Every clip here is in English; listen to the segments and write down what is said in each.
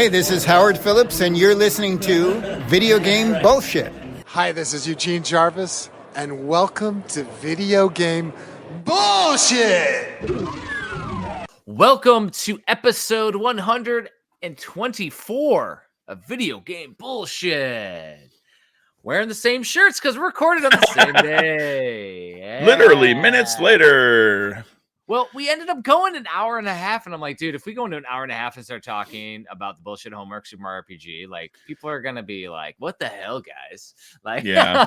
Hey, this is Howard Phillips, and you're listening to Video Game Bullshit. Hi, this is Eugene Jarvis, and welcome to Video Game Bullshit! Welcome to episode 124 of Video Game Bullshit. Wearing the same shirts because we're recorded on the same day. Yeah. Literally minutes later. Well, we ended up going an hour and a half, and I'm like, dude, if we go into an hour and a half and start talking about the bullshit homework Super Mario RPG, like, people are gonna be like, "What the hell, guys?" Like, yeah.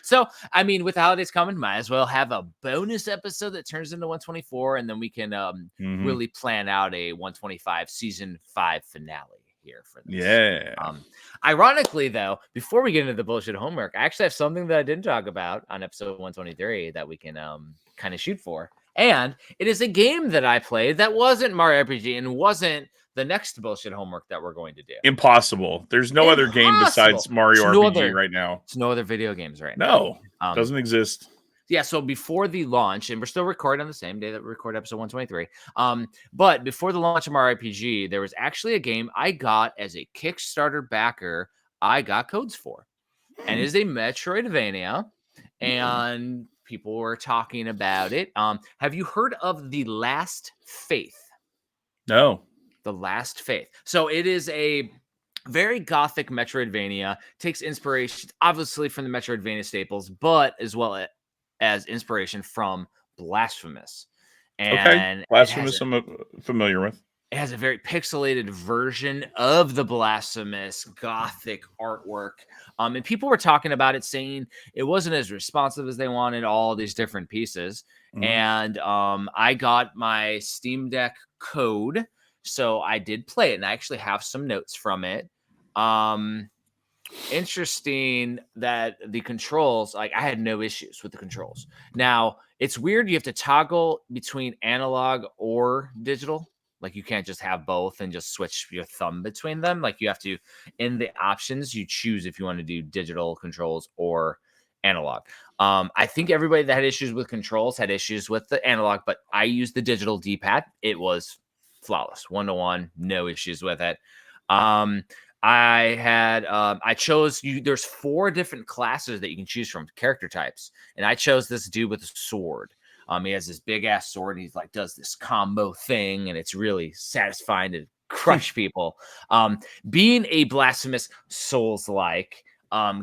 So, I mean, with the holidays coming, might as well have a bonus episode that turns into 124, and then we can really plan out a 125 season 5 finale here for this. Yeah. Ironically, though, before we get into the bullshit homework, I actually have something that I didn't talk about on episode 123 that we can kind of shoot for. And it is a game that I played that wasn't Mario RPG and wasn't the next bullshit homework that we're going to do. Impossible. There's no other game besides Mario RPG right now. There's no other video games right now. No, doesn't exist. Yeah, so before the launch, and we're still recording on the same day that we record episode 123, but before the launch of Mario RPG, there was actually a game I got as a Kickstarter backer. I got codes for, and it is a Metroidvania, and people were talking about it. Have you heard of The Last Faith? No. The Last Faith. So it is a very gothic Metroidvania. Takes inspiration, obviously, from the Metroidvania staples, but as well as inspiration from Blasphemous. And Blasphemous I'm familiar with. It has a very pixelated version of the Blasphemous gothic artwork. And people were talking about it, saying it wasn't as responsive as they wanted, all these different pieces. And I got my Steam Deck code, so I did play it, and I actually have some notes from it. Interesting that the controls, like, I had no issues with the controls. Now, it's weird. You have to toggle between analog or digital. Like, you can't just have both and just switch your thumb between them. Like, you have to, in the options, you choose if you want to do digital controls or analog. I think everybody that had issues with controls had issues with the analog, but I used the digital D-pad. It was flawless, 1-to-1, no issues with it. I chose there's 4 different classes that you can choose from, character types, and I chose this dude with a sword. He has this big ass sword, and he's like does this combo thing, and it's really satisfying to crush people. Being a Blasphemous Souls-like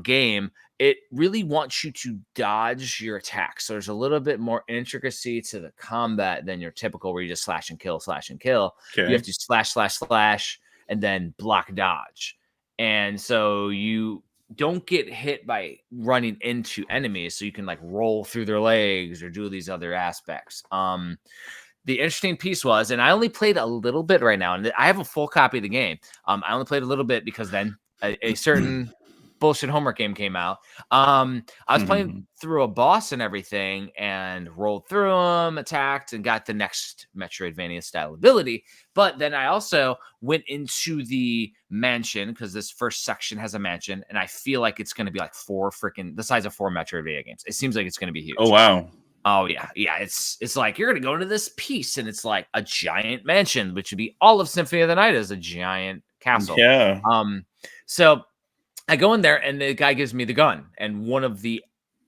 game, it really wants you to dodge your attacks. So there's a little bit more intricacy to the combat than your typical where you just slash and kill, slash and kill. Okay. You have to slash, and then block dodge. And so you don't get hit by running into enemies, so you can like roll through their legs or do these other aspects. The interesting piece was, and I only played a little bit right now, and I have a full copy of the game. I only played a little bit because then a certain bullshit homework game came out. I was playing through a boss and everything, and rolled through them, attacked, and got the next Metroidvania style ability. But then I also went into the mansion, because this first section has a mansion, and I feel like it's going to be like the size of 4 Metroidvania games. It seems like it's going to be huge. Oh wow. Oh yeah. It's like you're going to go into this piece, and it's like a giant mansion, which would be all of Symphony of the Night as a giant castle. Yeah. So I go in there, and the guy gives me the gun, and one of the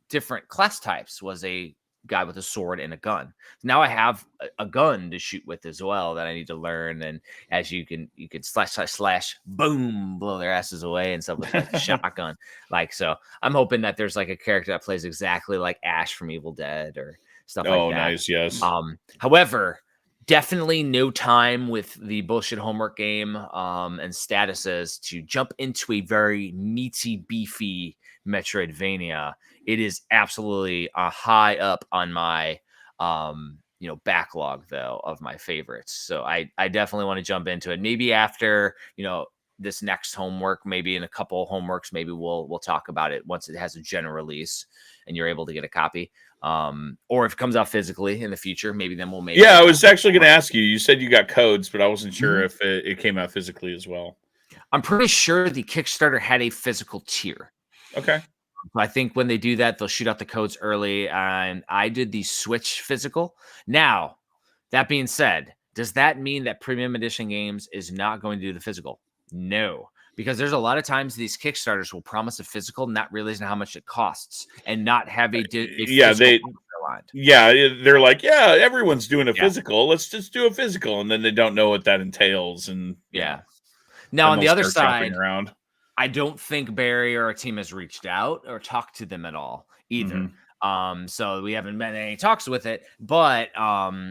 different class types was a guy with a sword and a gun. Now I have a gun to shoot with as well that I need to learn. And as you can slash, boom, blow their asses away and stuff with like a shotgun. Like, so I'm hoping that there's like a character that plays exactly like Ash from Evil Dead or stuff like that. Oh, nice, yes. However, definitely no time with the bullshit homework game and statuses to jump into a very meaty, beefy Metroidvania. It is absolutely high up on my backlog, though, of my favorites. So I definitely want to jump into it. Maybe after this next homework, maybe in a couple of homeworks, maybe we'll talk about it once it has a general release and you're able to get a copy. Or if it comes out physically in the future, maybe then we'll make. Yeah, I was actually going to ask you. You said you got codes, but I wasn't sure if it came out physically as well. I'm pretty sure the Kickstarter had a physical tier. Okay. I think when they do that, they'll shoot out the codes early. And I did the Switch physical. Now, that being said, does that mean that Premium Edition Games is not going to do the physical? No, because there's a lot of times these Kickstarters will promise a physical, not realizing how much it costs, and not have a Yeah, physical aligned. yeah, they're like, yeah, everyone's doing a Yeah. physical. Let's just do a physical, and then they don't know what that entails, and Yeah. Now then on they'll the other start shopping side, around. I don't think Barry or our team has reached out or talked to them at all either. Mhm. So we haven't been in any talks with it, but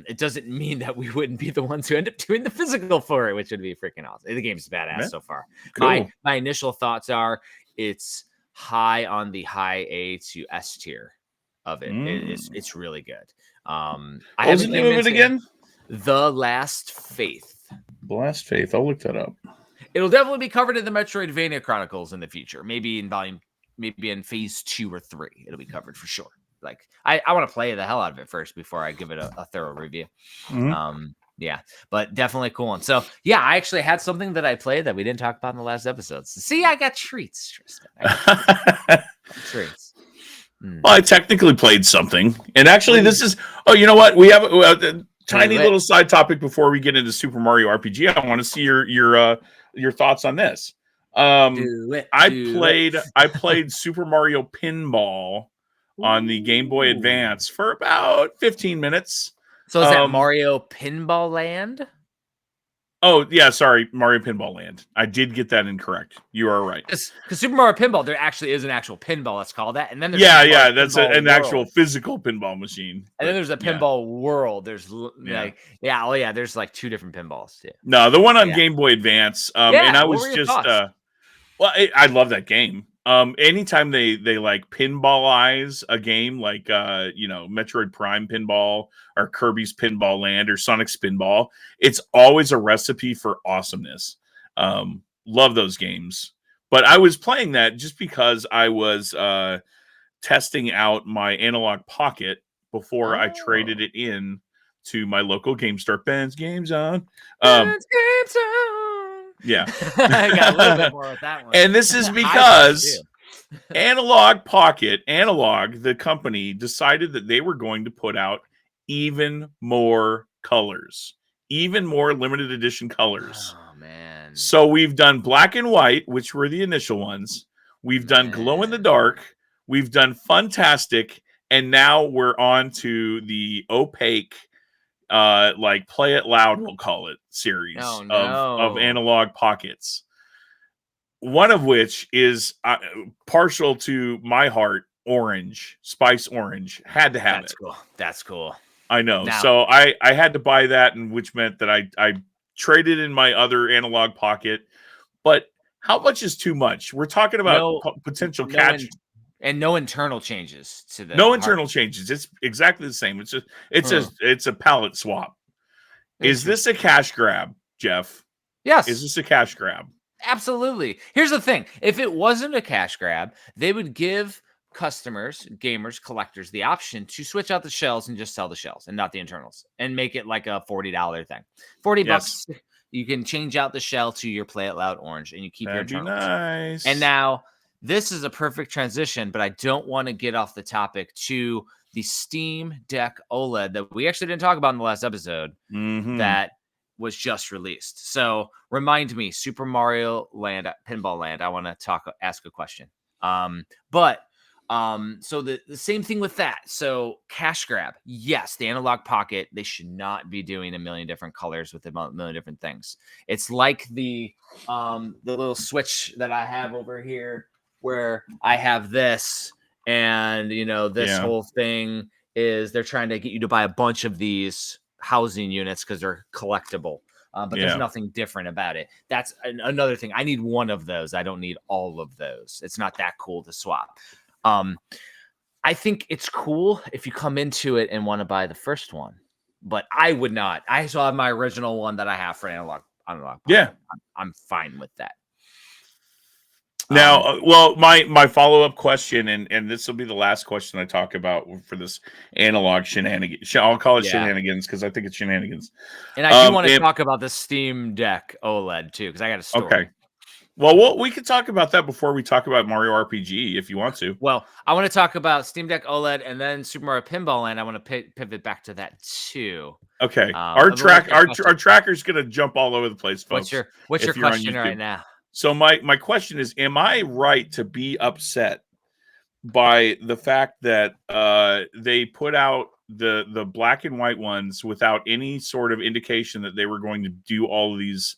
it doesn't mean that we wouldn't be the ones who end up doing the physical for it, which would be freaking awesome. The game's badass Yeah. so far. Cool. My initial thoughts are it's high on the high A to S tier of it. It's really good. I What was the haven't name of it into again? The Last Faith. Blast Faith. I'll look that up. It'll definitely be covered in the Metroidvania Chronicles in the future. Maybe in phase 2 or 3. It'll be covered for sure. Like I want to play the hell out of it first before I give it a thorough review. Mhm. Yeah, but definitely cool one. So yeah, I actually had something that I played that we didn't talk about in the last episode. So, see, I got treats, Tristan. Treats. Well, I technically played something, and actually, this is. Oh, you know what? We have a tiny little side topic before we get into Super Mario RPG. I want to see your thoughts on this. I played Super Mario Pinball on the Game Boy Advance for about 15 minutes. So is that Mario Pinball Land? Oh, yeah, sorry, Mario Pinball Land. I did get that incorrect. You are right. Because Super Mario Pinball, there actually is an actual pinball, let's call that. And then there's that's an actual physical pinball machine. And then there's a pinball world. There's there's like 2 different pinballs too. No, the one on Game Boy Advance. And I was just I love that game. Anytime they like pinballize a game like Metroid Prime Pinball or Kirby's Pinball Land or Sonic's Pinball, it's always a recipe for awesomeness. Love those games. But I was playing that just because I was testing out my analog pocket before I traded it in to my local game store, Ben's Game Zone. Yeah. I got a little bit more with that one. And this is because Analog, the company, decided that they were going to put out even more colors, even more limited edition colors. Oh, man. So we've done black and white, which were the initial ones. We've done glow in the dark. We've done Funtastic. And now we're on to the opaque, like Play It Loud, we'll call it, series of analog pockets. One of which is partial to my heart, orange, spice orange. Had to have it. Cool. That's cool. I know. Now, so I had to buy that, and which meant that I traded in my other analog pocket. But how much is too much? We're talking about potential catch. And no internal changes to the internal changes. It's exactly the same. It's a palette swap. Is this a cash grab, Jeff? Yes. Is this a cash grab? Absolutely. Here's the thing. If it wasn't a cash grab, they would give customers, gamers, collectors the option to switch out the shells and just sell the shells and not the internals and make it like a $40 thing. $40. You can change out the shell to your Play It Loud orange and you keep your internals. Nice. And now this is a perfect transition, but I don't want to get off the topic to the Steam Deck OLED that we actually didn't talk about in the last episode that was just released. So remind me, Super Mario Land, Pinball Land, I want to ask a question. So the same thing with that. So cash grab, yes, the analog pocket, they should not be doing a million different colors with a million different things. It's like the little switch that I have over here where I have this and this whole thing is they're trying to get you to buy a bunch of these housing units because they're collectible. But there's nothing different about it. That's another thing. I need one of those. I don't need all of those. It's not that cool to swap. I think it's cool if you come into it and want to buy the first one, but I would not. I still have my original one that I have for analog. Yeah, I'm fine with that. Now, my follow-up question, and this will be the last question I talk about for this analog shenanigans. I'll call it shenanigans because I think it's shenanigans. And I do want to talk about the Steam Deck OLED too, because I got a story. Okay. Well, we could talk about that before we talk about Mario RPG, if you want to. Well, I want to talk about Steam Deck OLED and then Super Mario Pinball Land. I want to pivot back to that too. Okay, our tracker's gonna jump all over the place, folks. What's your question right now? So my question is, am I right to be upset by the fact that they put out the black and white ones without any sort of indication that they were going to do all of these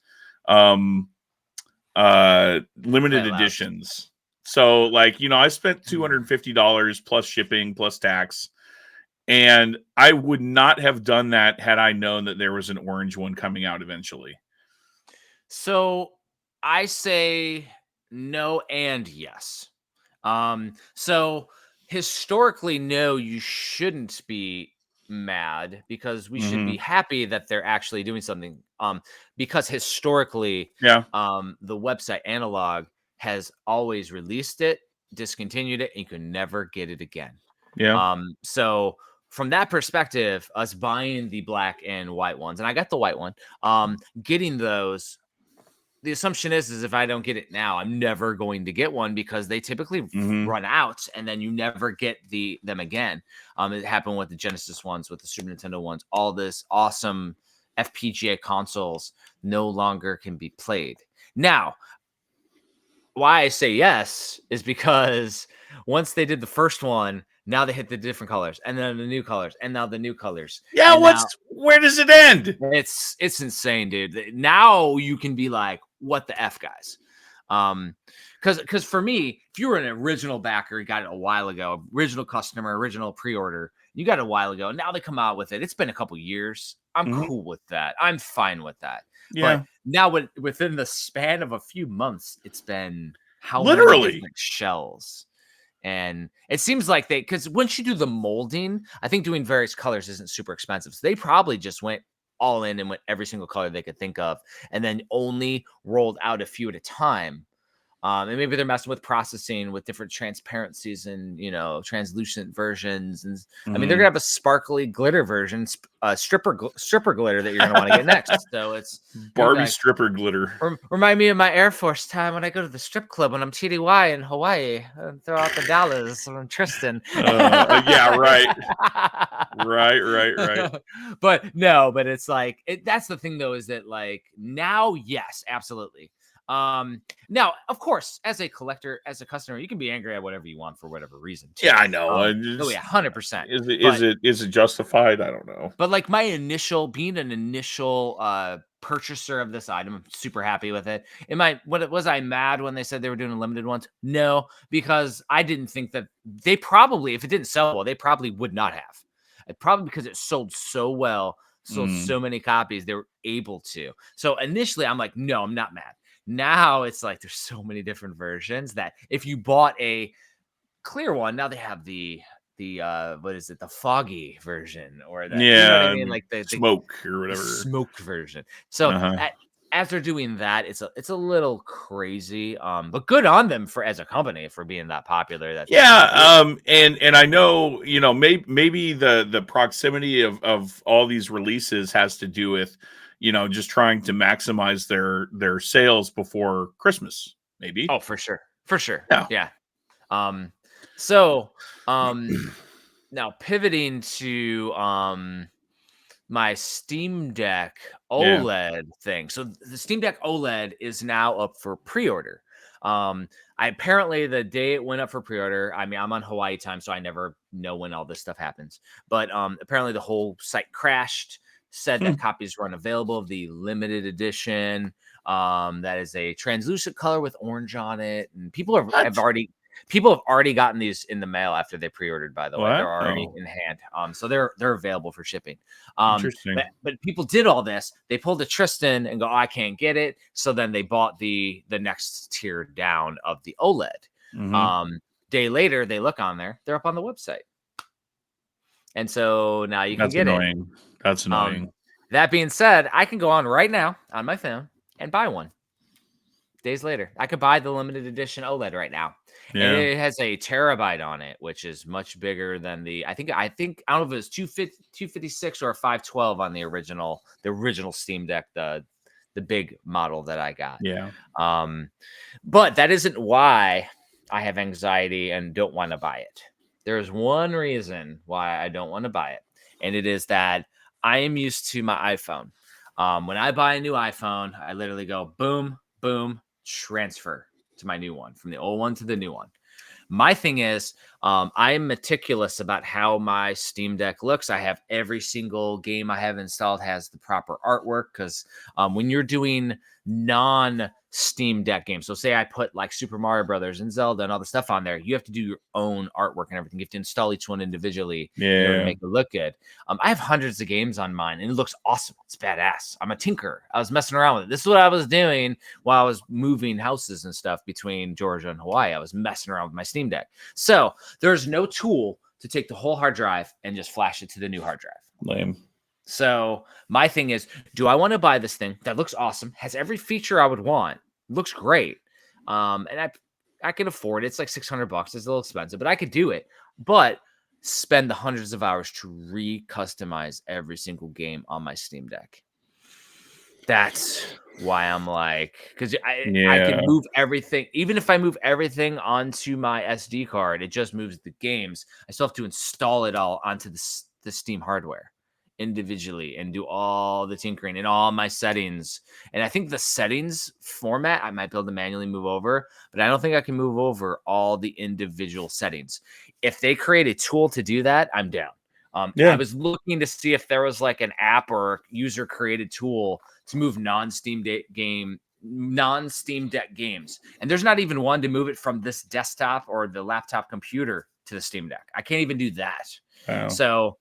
limited editions? So, like, I spent $250 plus shipping plus tax, and I would not have done that had I known that there was an orange one coming out eventually. So I say no and yes. So historically, no, you shouldn't be mad, because we should be happy that they're actually doing something. Because historically, the website Analog has always released it, discontinued it, and you can never get it again. So from that perspective, us buying the black and white ones, and I got the white one, getting those, the assumption is if I don't get it now, I'm never going to get one, because they typically run out and then you never get them again. It happened with the Genesis ones, with the Super Nintendo ones. All this awesome FPGA consoles no longer can be played. Now, why I say yes is because once they did the first one, now they hit the different colors, and then the new colors, and now the new colors. Yeah, where does it end? It's insane, dude. Now you can be like, what the F, guys? Because for me, if you were an original backer, you got it a while ago, original customer, original pre-order, you got it a while ago. Now they come out with it. It's been a couple years. I'm cool with that. I'm fine with that. Yeah. But now within the span of a few months, it's been literally many different shells. And it seems like because once you do the molding, I think doing various colors isn't super expensive. So they probably just went all in and went every single color they could think of, and then only rolled out a few at a time. And maybe they're messing with processing with different transparencies and, translucent versions. And I mean, they're gonna have a sparkly glitter version, stripper glitter that you're gonna want to get next. So it's Barbie stripper glitter. Remind me of my Air Force time when I go to the strip club when I'm TDY in Hawaii and throw out the dollars from Tristan. Yeah, right. Right. But it's like that's the thing though, is that like now, yes, absolutely. Now, of course, as a collector, as a customer, you can be angry at whatever you want for whatever reason. Too. Yeah, I know. 100%. Is it justified? I don't know. But like being an initial purchaser of this item, I'm super happy with it. Was I mad when they said they were doing limited ones? No, because I didn't think that they probably, if it didn't sell well, they probably would not have. Probably because it sold so well, sold so many copies, they were able to. So initially, I'm like, no, I'm not mad. Now it's like there's so many different versions that if you bought a clear one, now they have the what is it, the foggy version, or the you know what I mean, like the smoke or whatever, smoke version. So as they're doing that, it's a little crazy, but good on them as a company for being that popular. And I know maybe the proximity of all these releases has to do with just trying to maximize their sales before Christmas, maybe. Oh, for sure. Yeah. Now pivoting to my Steam Deck OLED thing. So the Steam Deck OLED is now up for pre-order. Apparently the day it went up for pre-order, I mean, I'm on Hawaii time, so I never know when all this stuff happens. But apparently the whole site crashed. Said that copies were unavailable of the limited edition. That is a translucent color with orange on it, and people have already gotten these in the mail after they pre-ordered. By the way, they're already in hand. So they're available for shipping. Interesting. But people did all this. They pulled a Tristan and go, I can't get it. So then they bought the next tier down of the OLED. Day later, they look on there. They're up on the website. And so now you can get it. That's annoying. That being said, I can go on right now on my phone and buy one. Days later, I could buy the limited edition OLED right now. Yeah. And it has a terabyte on it, which is much bigger than I think I don't know if it was 256 or a 512 on the original Steam Deck, the the big model that I got. Yeah. But that isn't why I have anxiety and don't want to buy it. There's one reason why I don't want to buy it, and it is that I am used to my iPhone. When I buy a new iPhone, I literally go boom, boom, transfer to my new one, from the old one to the new one. My thing is, I am meticulous about how my Steam Deck looks. I have every single game I have installed has the proper artwork, because when you're doing non-Steam Deck games, so say I put like Super Mario Brothers and Zelda and all the stuff on there, you have to do your own artwork and everything. You have to install each one individually in order to make it look good. I have hundreds of games on mine, and it looks awesome. It's badass. I'm a tinkerer. I was messing around with it. This is what I was doing while I was moving houses and stuff between Georgia and Hawaii. I was messing around with my Steam Deck. So there's no tool to take the whole hard drive and just flash it to the new hard drive. Lame. So my thing is, do I want to buy this thing that looks awesome, has every feature I would want, looks great, and I can afford it. It's like $600. It's a little expensive, but I could do it. But spend the hundreds of hours to re-customize every single game on my Steam Deck. That's why I'm like, because I can move everything. Even if I move everything onto my SD card, it just moves the games. I still have to install it all onto the Steam hardware individually and do all the tinkering and all my settings. And I think the settings format I might be able to manually move over, but I don't think I can move over all the individual settings. If they create a tool to do that, I'm down. I was looking to see if there was like an app or user created tool to move non-Steam Deck games, and there's not even one to move it from this desktop or the laptop computer to the Steam Deck. I can't even do that. Wow. So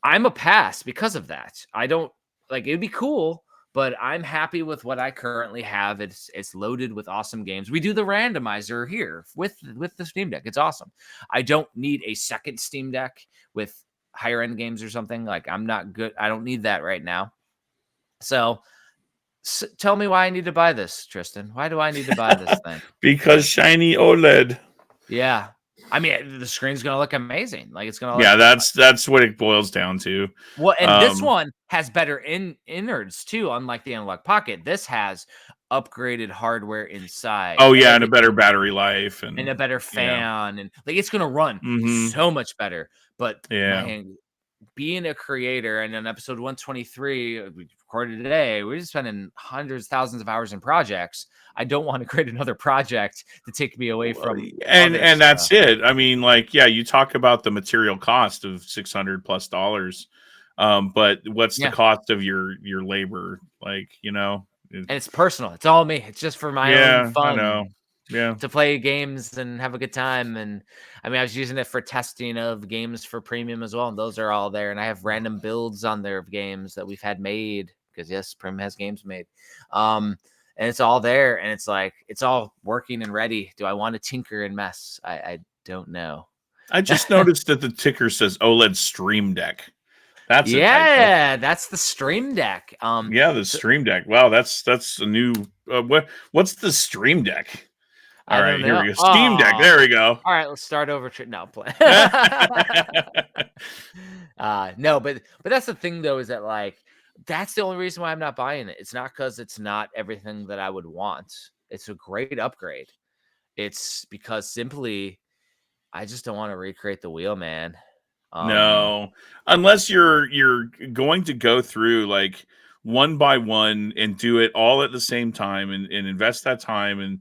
I'm a pass because of that. I don't like, it'd be cool, but I'm happy with what I currently have. It's loaded with awesome games. We do the randomizer here with the Steam Deck. It's awesome. I don't need a second Steam Deck with higher end games or something. Like, I'm not good. I don't need that right now. So tell me why I need to buy this, Tristan. Why do I need to buy this thing? Because shiny OLED. Yeah. I mean, the screen's going to look amazing. Like, it's going to look. Yeah, that's what it boils down to. Well, and this one has better innards too, unlike the Analog Pocket. This has upgraded hardware inside. Oh yeah, and a better battery life and a better fan, and like, it's going to run so much better. But man, being a creator, and on episode 123 we recorded today, we're just spending hundreds, thousands of hours in projects. I don't want to create another project to take me away from and that's it. I mean, like, yeah, you talk about the material cost of $600+, but what's the cost of your labor? Like, you know, and it's personal. It's all me. It's just for my own fun. I know. Yeah, to play games and have a good time. And I mean, I was using it for testing of games for premium as well, and those are all there. And I have random builds on there of games that we've had made, because yes, Premium has games made. And it's all there, and it's like, it's all working and ready. Do I want to tinker and mess? I don't know. I just noticed that the ticker says OLED Stream Deck. That's that's the Stream Deck. The Stream Deck. Wow, that's a new. What's the Stream Deck? All right, here we go. Steam Deck. There we go. All right, let's start over. No, play. No, but that's the thing though, is that, like, that's the only reason why I'm not buying it. It's not because it's not everything that I would want. It's a great upgrade. It's because simply I just don't want to recreate the wheel, man. No, unless you're going to go through like one by one and do it all at the same time and invest that time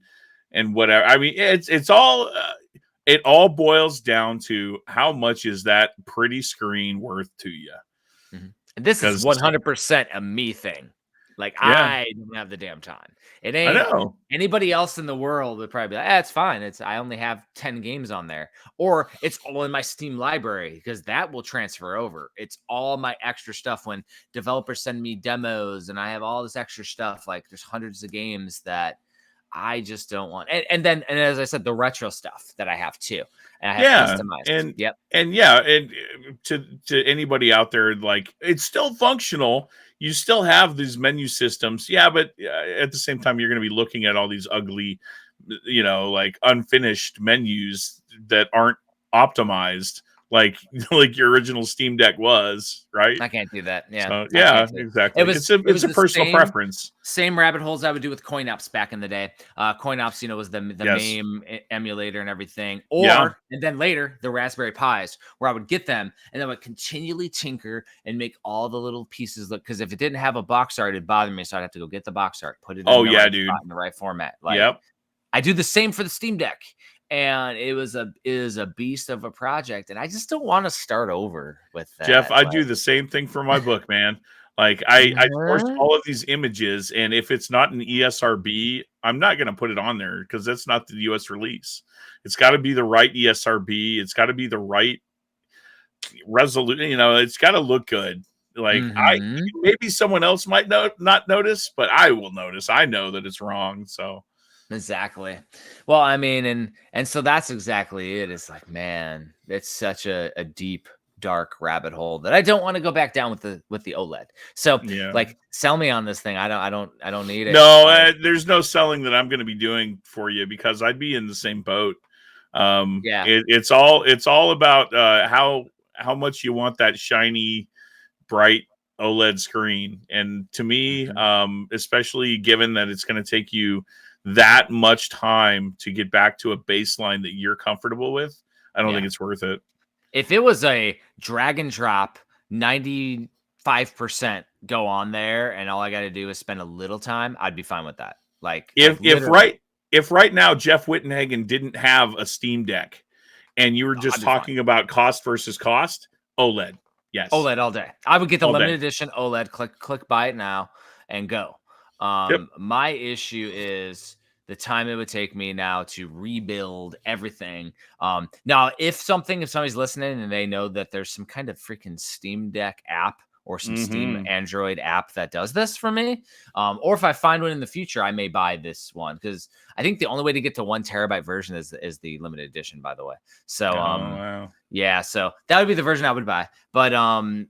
and whatever. I mean, it's all it all boils down to how much is that pretty screen worth to you. Mm-hmm. And this is 100% a me thing. Like, I don't have the damn time. It ain't. I know. Anybody else in the world would probably be like, it's fine. I only have 10 games on there. Or it's all in my Steam library, because that will transfer over. It's all my extra stuff when developers send me demos and I have all this extra stuff. Like, there's hundreds of games that I just don't want. And then as I said, the retro stuff that I have too. And I have customized. And to anybody out there, like, it's still functional. You still have these menu systems. Yeah, but at the same time, you're going to be looking at all these ugly, you know, like unfinished menus that aren't optimized like like your original Steam Deck was, right? I can't do that. Yeah, So, I yeah, can't do it. exactly. It's a personal preference. Same rabbit holes I would do with CoinOps back in the day. CoinOps, was the Yes. MAME emulator and everything. Yeah. And then later the Raspberry Pis, where I would get them and I would continually tinker and make all the little pieces look. Because if it didn't have a box art, it'd bother me. So I'd have to go get the box art, put it in the right spot, in the right format. Like, yep. I do the same for the Steam Deck. And it is a beast of a project, and I just don't want to start over with that. Jeff, I do the same thing for my book, man. Like I source Uh-huh. all of these images, and if it's not an ESRB, I'm not going to put it on there because that's not the US release. It's got to be the right ESRB. It's got to be the right resolution. It's got to look good. Like maybe someone else might not notice, but I will notice. I know that it's wrong. So Exactly. Well, I mean, and so that's exactly it. It's like, man, it's such a deep, dark rabbit hole that I don't want to go back down with the OLED. So, yeah, like, sell me on this thing. I don't need it. No, there's no selling that I'm going to be doing for you because I'd be in the same boat. Yeah, it's all about how much you want that shiny, bright OLED screen, and to me, especially given that it's going to take you that much time to get back to a baseline that you're comfortable with, I don't think it's worth it. If it was a drag and drop 95% go on there and all I got to do is spend a little time, I'd be fine with that. Like if right now Jeff Wittenhagen didn't have a Steam Deck and you were just talking about cost versus cost, OLED. Yes. OLED all day. I would get the limited edition OLED, click buy it now and go. My issue is the time it would take me now to rebuild everything. Now, if somebody's listening and they know that there's some kind of freaking Steam Deck app or some Steam Android app that does this for me, or if I find one in the future, I may buy this one because I think the only way to get to 1 terabyte version is the limited edition, by the way. So, wow. Yeah, so that would be the version I would buy. But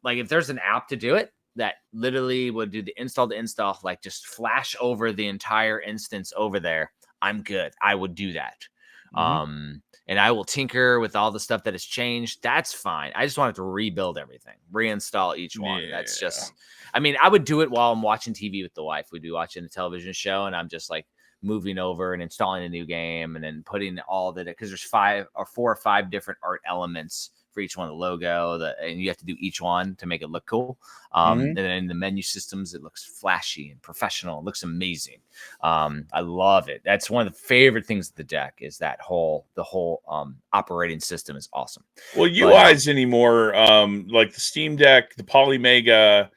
like if there's an app to do it, that literally would do the install to install, like just flash over the entire instance over there, I'm good. I would do that. And I will tinker with all the stuff that has changed. That's fine. I just wanted to rebuild everything, reinstall each one. Yeah. That's just, I mean, I would do it while I'm watching TV with the wife. We'd be watching a television show and I'm just like moving over and installing a new game and then putting all the, because there's 4 or 5 different art elements for each one, the logo, and you have to do each one to make it look cool. And then in the menu systems, it looks flashy and professional. It looks amazing. I love it. That's one of the favorite things of the deck is the whole operating system is awesome. Well, UIs anymore, like the Steam Deck, the Polymega,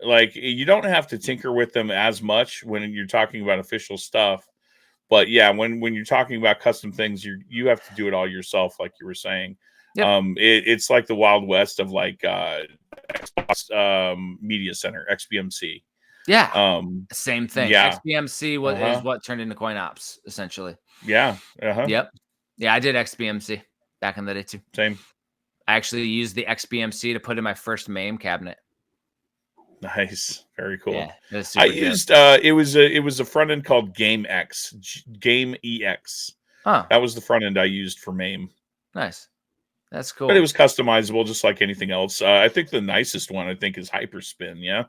like you don't have to tinker with them as much when you're talking about official stuff. But yeah, when you're talking about custom things, you have to do it all yourself, like you were saying. Yep. It's like the Wild West of like Xbox Media Center, XBMC. Yeah. Same thing. Yeah. XBMC is what turned into CoinOps, essentially. Yeah. Yep. Yeah, I did XBMC back in the day too. Same. I actually used the XBMC to put in my first MAME cabinet. Nice. Very cool. Yeah, I used it was a front end called Game EX. Huh. That was the front end I used for MAME. Nice. That's cool. But it was customizable just like anything else. I think the nicest one is Hyperspin, yeah.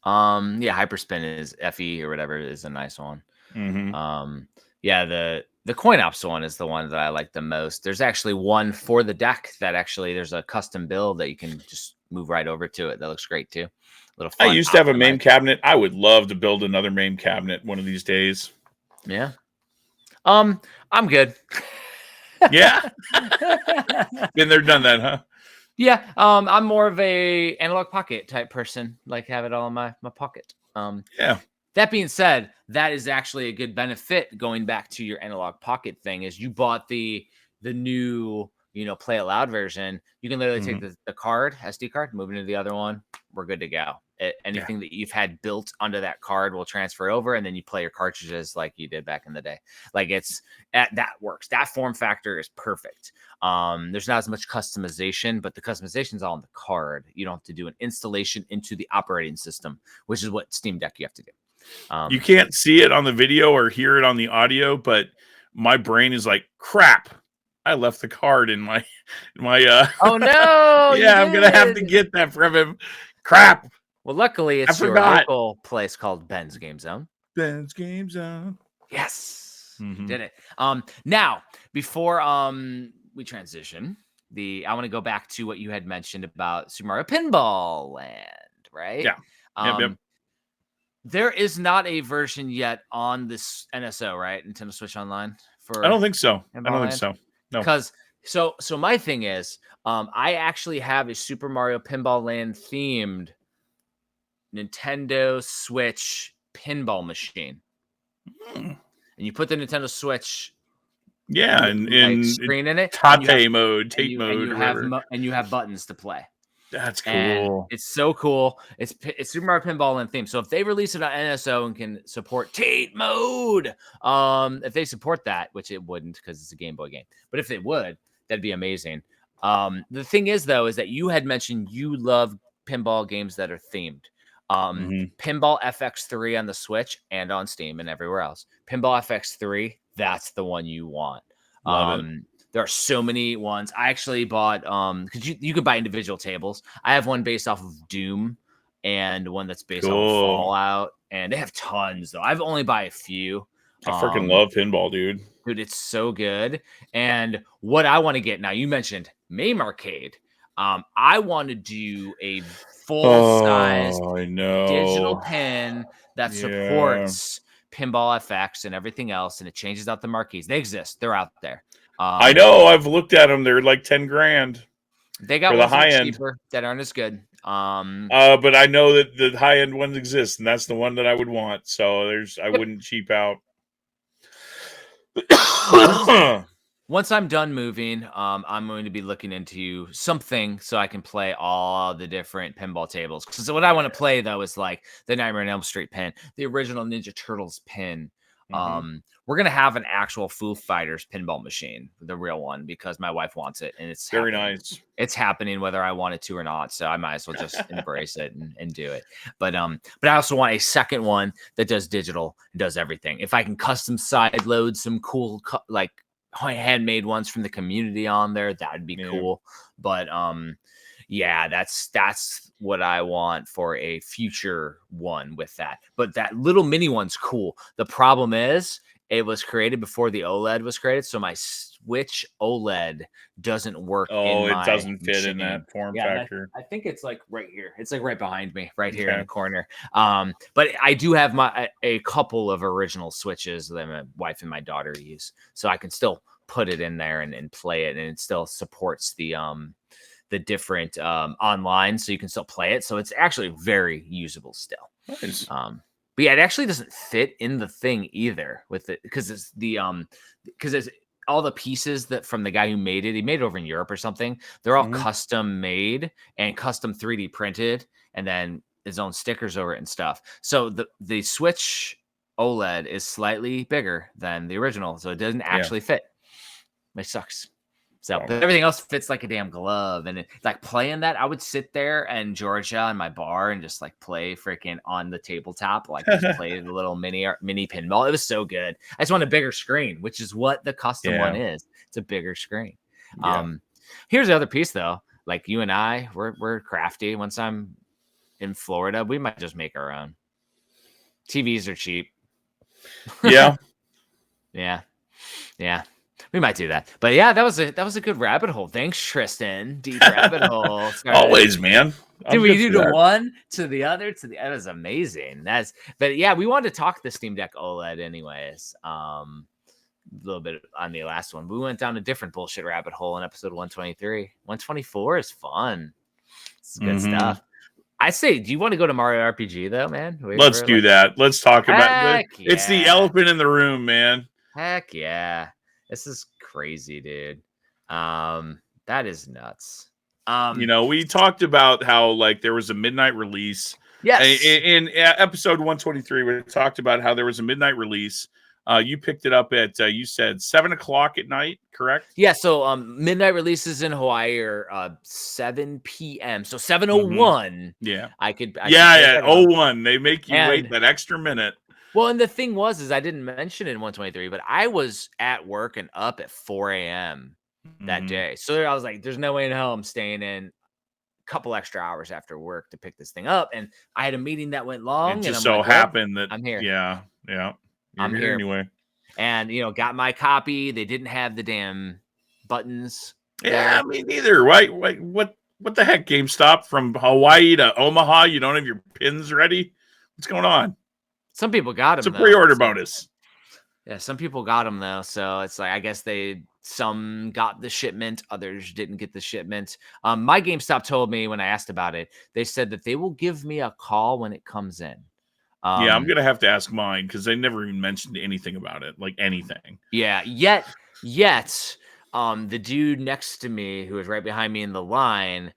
Yeah, Hyperspin is FE or whatever is a nice one. Yeah, the CoinOps one is the one that I like the most. There's actually one for the deck that actually there's a custom build that you can just move right over to it. That looks great too. I used to have a MAME cabinet. I would love to build another MAME cabinet one of these days. Yeah. I'm good. Yeah. Been there, done that, huh? Yeah. I'm more of a analog pocket type person. Like have it all in my pocket. Yeah. That being said, that is actually a good benefit going back to your analog pocket thing is you bought the new, play it loud version. You can literally take the card, SD card, move into the other one. We're good to go. Anything that you've had built under that card will transfer over, and then you play your cartridges like you did back in the day. Like that works. That form factor is perfect. There's not as much customization, but the customization is all on the card. You don't have to do an installation into the operating system, which is what Steam Deck you have to do. You can't see it on the video or hear it on the audio, but my brain is like, crap. I left the card in my Oh no! Yeah, I'm gonna have to get that from him. Crap. Well, luckily it's your local place called Ben's Game Zone. Ben's Game Zone. Yes, you did it. Now before we transition, I want to go back to what you had mentioned about Super Mario Pinball Land, right? Yeah. Yep. There is not a version yet on this NSO, right? Nintendo Switch Online for. I don't think so. Pinball I don't Land? think so. No. Because so my thing is, I actually have a Super Mario Pinball Land themed Nintendo Switch pinball machine. And you put the Nintendo Switch, and screen in it, tate mode, and you have buttons to play. That's cool. And it's so cool. It's Super Mario Pinball Land theme. So if they release it on NSO and can support Tate mode, if they support that, which it wouldn't because it's a Game Boy game, but if they would, that'd be amazing. The thing is, though, is that you had mentioned you love pinball games that are themed. Pinball FX3 on the Switch and on Steam and everywhere else. Pinball FX3, that's the one you want. Love it. There are so many ones. I actually bought because you could buy individual tables. I have one based off of Doom and one that's based off of Fallout, and they have tons though. I've only bought a few. I freaking love pinball, dude. Dude, it's so good. And what I want to get now, you mentioned MAME Arcade. I want to do a full-size digital pin that supports Pinball FX and everything else, and it changes out the marquees. They exist. They're out there. I know. I've looked at them. They're like 10 grand. They got ones that are cheaper that aren't as good. But I know that the high end ones exist, and that's the one that I would want. So I wouldn't cheap out. Once I'm done moving, I'm going to be looking into something so I can play all the different pinball tables. Because what I want to play, though, is like the Nightmare on Elm Street pin, the original Ninja Turtles pin. We're going to have an actual Foo Fighters pinball machine, the real one, because my wife wants it. And it's very nice. It's happening whether I want it to or not. So I might as well just embrace it and do it. But I also want a second one that does digital and does everything. If I can custom side load some cool, like, handmade ones from the community on there, that would be cool. But that's what I want for a future one with that. But that little mini one's cool. The problem is it was created before the OLED was created, so my Switch OLED doesn't work. It doesn't fit in that form factor. I think it's like right here. It's like right behind me, right here in the corner. But I do have a couple of original Switches that my wife and my daughter use, so I can still put it in there and play it, and it still supports the different online, so you can still play it. So it's actually very usable still. Nice. But yeah, it actually doesn't fit in the thing either with it because it's it's all the pieces that from the guy who made it. He made it over in Europe or something. They're all custom made and custom 3D printed, and then his own stickers over it and stuff. So the Switch OLED is slightly bigger than the original, so it doesn't actually fit. Which sucks. So but everything else fits like a damn glove. And like playing that, I would sit there in Georgia in my bar and just like play freaking on the tabletop, like just play the little mini pinball. It was so good. I just want a bigger screen, which is what the custom one is. It's a bigger screen. Here's the other piece though. Like you and I, we're crafty. Once I'm in Florida, we might just make our own. TVs are cheap. Yeah. Yeah. We might do that. But yeah, that was a good rabbit hole. Thanks, Tristan. Deep rabbit hole. Always, man. Did we do the one to the other to the? That was amazing. But yeah, we wanted to talk the Steam Deck OLED anyways. A little bit on the last one. We went down a different bullshit rabbit hole in episode 123. 124 is fun. It's good stuff. I say, do you want to go to Mario RPG though, man? Let's do that. Let's talk about it. It's the elephant in the room, man. Heck yeah. This is crazy, dude. That is nuts. We talked about how like there was a midnight release. Yes. In episode 123, we talked about how there was a midnight release. You picked it up at you said 7:00 at night, correct? Yeah. So midnight releases in Hawaii are 7 p.m. So 7:01. Yeah. I could 01. They make you wait that extra minute. Well, and the thing is I didn't mention it in 123, but I was at work and up at 4 a.m. that day. So I was like, there's no way in hell I'm staying in a couple extra hours after work to pick this thing up. And I had a meeting that went long. It just I'm so like, well, happened that I'm here. Yeah. You're I'm here here. anyway. And, got my copy. They didn't have the damn buttons. Yeah, me neither. Why? What the heck, GameStop? From Hawaii to Omaha, you don't have your pins ready? What's going on? Some people got them. It's a pre-order bonus. Yeah, some people got them though. So it's like, I guess some got the shipment, others didn't get the shipment. My GameStop told me when I asked about it, they said that they will give me a call when it comes in. Yeah, I'm gonna have to ask mine because they never even mentioned anything about it, like anything. Yeah, yet, the dude next to me, who was right behind me in the line,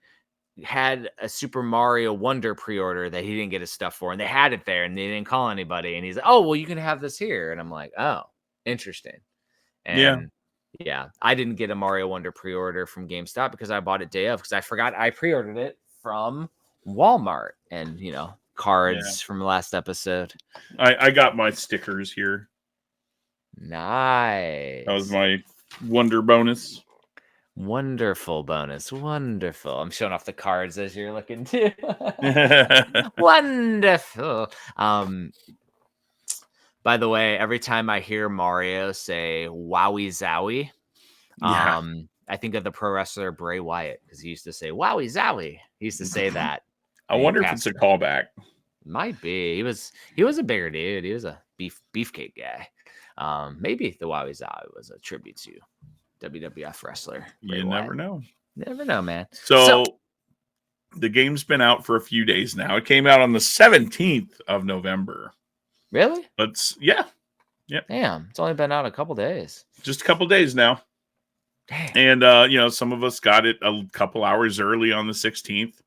had a Super Mario Wonder pre-order that he didn't get his stuff for, and they had it there, and they didn't call anybody. And he's like, "Oh, well, you can have this here." And I'm like, "Oh, interesting." And yeah, I didn't get a Mario Wonder pre-order from GameStop because I bought it day of because I forgot I pre-ordered it from Walmart, and cards from the last episode. I got my stickers here. Nice. That was my Wonder bonus. Wonderful bonus. Wonderful. I'm showing off the cards as you're looking too. Wonderful. By the way, every time I hear Mario say "Wowie Zowie," I think of the pro wrestler Bray Wyatt because he used to say "Wowie Zowie." He used to say that. I wonder if it's a callback. Might be. He was a bigger dude. He was a beefcake guy. Maybe the Wowie Zowie was a tribute to WWF wrestler. You never know. Never know, man. So the game's been out for a few days now. It came out on the 17th of November. Really? Yeah. Damn, it's only been out a couple days. Just a couple days now. Damn. And some of us got it a couple hours early on the 16th.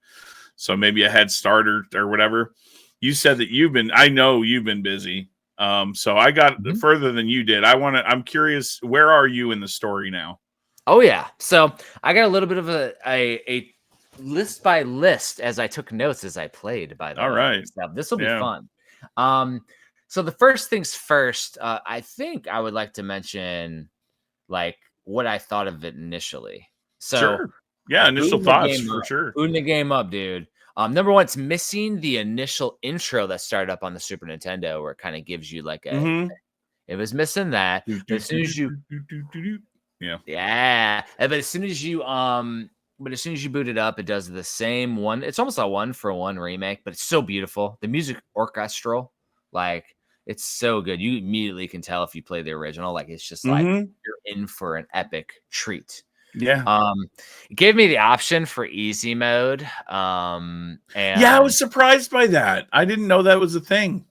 So maybe a head start or whatever. You said that I know you've been busy. So I got further than you did. I'm curious, where are you in the story now? Oh yeah. So I got a little bit of a list by list as I took notes as I played, by the way. All right. So this will be fun. So the first things first, I think I would like to mention like what I thought of it initially. So sure. Yeah, initial thoughts for sure. Booting the game up, dude. Number one, it's missing the initial intro that started up on the Super Nintendo, where it kind of gives you like it was missing that. But as soon as you, but as soon as you boot it up, it does the same one. It's almost a 1-for-1 remake, but it's so beautiful. The music orchestral, like it's so good. You immediately can tell if you play the original. Like it's just like you're in for an epic treat. Yeah. It gave me the option for easy mode. And I was surprised by that. I didn't know that was a thing.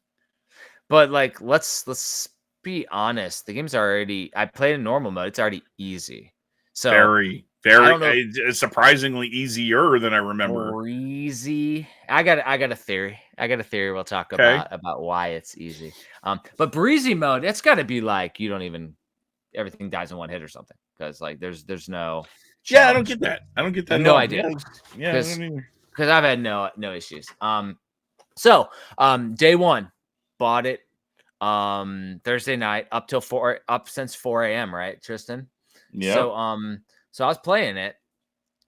But like, let's be honest. The game's I played in normal mode. It's already easy. So very surprisingly easier than I remember. Easy. I got a theory. We'll talk about why it's easy. But breezy mode, it's got to be like everything dies in one hit or something. Because like there's no challenge. I don't get that. No idea. Because I've had no issues. So day one, bought it Thursday night up since 4 a.m. right, Tristan? Yeah. So I was playing it,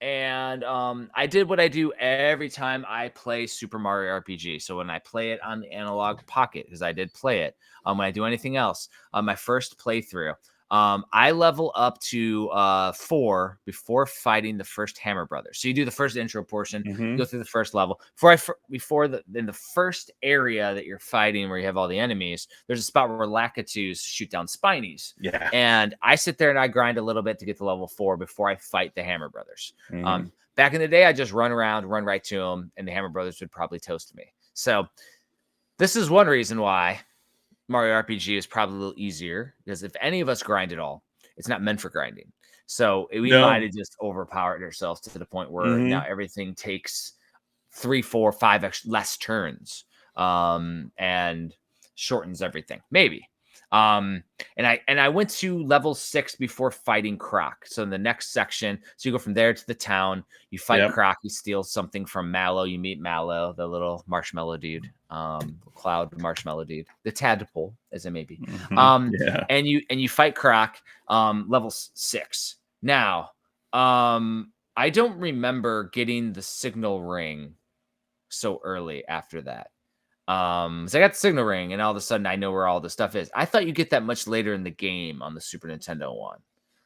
and I did what I do every time I play Super Mario RPG. So when I play it on the Analog Pocket, because I did play it, when I do anything else, my first playthrough, I level up to 4 before fighting the first Hammer Brothers. So you do the first intro portion, go through the first level. In the first area that you're fighting, where you have all the enemies, there's a spot where Lakitus shoot down Spinies. Yeah. And I sit there and I grind a little bit to get to level 4 before I fight the Hammer Brothers. Back in the day, I just run around, run right to them, and the Hammer Brothers would probably toast me. So this is one reason why Mario RPG is probably a little easier, because if any of us grind at all, it's not meant for grinding. So we might have just overpowered ourselves to the point where now everything takes 3, 4, 5 less turns, and shortens everything. Maybe. And I went to level 6 before fighting Croc. So in the next section, so you go from there to the town, you fight Croc, you steal something from Mallow, you meet Mallow, the little marshmallow dude, cloud marshmallow dude, the tadpole, as it may be. And you fight Croc, level 6. Now, I don't remember getting the signal ring so early after that. So I got the signal ring, and all of a sudden I know where all the stuff is. I thought you get that much later in the game on the Super Nintendo one.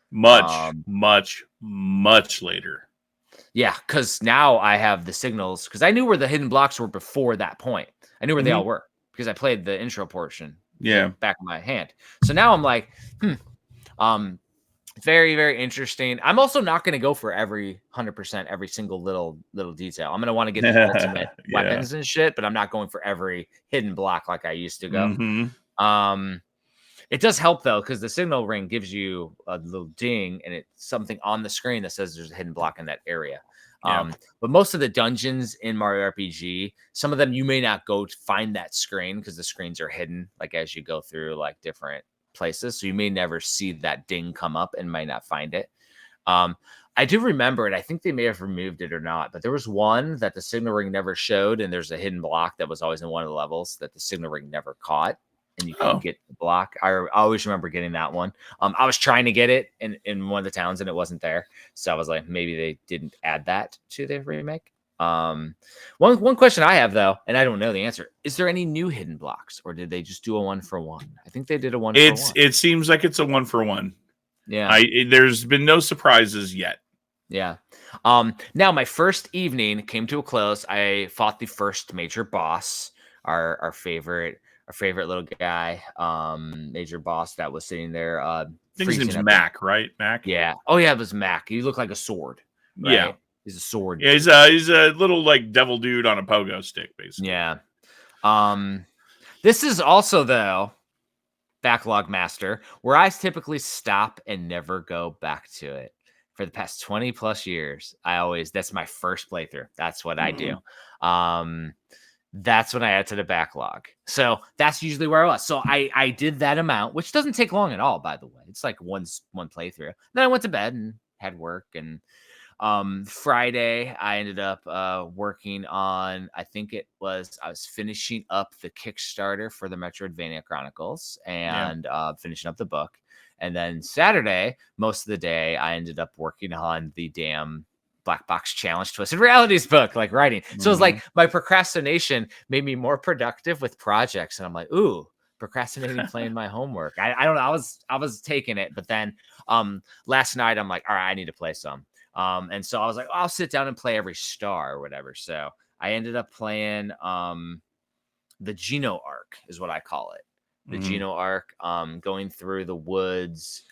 Much later. Yeah, because now I have the signals, because I knew where the hidden blocks were before that point. I knew where they all were because I played the intro portion. Yeah, back of my hand. So now I'm like, very, very interesting. I'm also not going to go for every 100%, every single little detail. I'm going to want to get the ultimate weapons and shit, but I'm not going for every hidden block like I used to go. It does help though, because the signal ring gives you a little ding, and it's something on the screen that says there's a hidden block in that area. But most of the dungeons in Mario RPG, some of them you may not go to find that screen because the screens are hidden, like as you go through like different places. So you may never see that ding come up and might not find it. I do remember it. I think they may have removed it or not, but there was one that the signal ring never showed, and there's a hidden block that was always in one of the levels that the signal ring never caught. And you can get the block. I always remember getting that one. I was trying to get it in one of the towns, and it wasn't there. So I was like, maybe they didn't add that to the remake. One question I have though, and I don't know the answer: is there any new hidden blocks, or did they just do a 1-for-1? I think they did a 1-for-1. It seems like it's a 1-for-1. Yeah. There's been no surprises yet. Yeah. Now my first evening came to a close. I fought the first major boss, our favorite little guy, major boss that was sitting there. I think his name's Mac, right? Mac. Yeah. Oh yeah, it was Mac. He looked like a sword. Right? Yeah. He's a sword. Yeah, he's a little like devil dude on a pogo stick, basically. Yeah. This is also though Backlog Master, where I typically stop and never go back to it. For the past 20 plus years, that's my first playthrough. That's what I do. That's when I add to the backlog. So that's usually where I was. So I did that amount, which doesn't take long at all, by the way. It's like one playthrough. Then I went to bed and had work. And Friday, I ended up working on, I was finishing up the Kickstarter for the Metroidvania Chronicles and finishing up the book. And then Saturday, most of the day, I ended up working on the damn Black Box Challenge Twisted Realities book, like writing. So it's like my procrastination made me more productive with projects. And I'm like, ooh, procrastinating playing my homework. I don't know. I was taking it. But then last night, I'm like, all right, I need to play some. And so I was like, I'll sit down and play every star or whatever. So I ended up playing the Geno arc is what I call it. The Geno arc, going through the woods,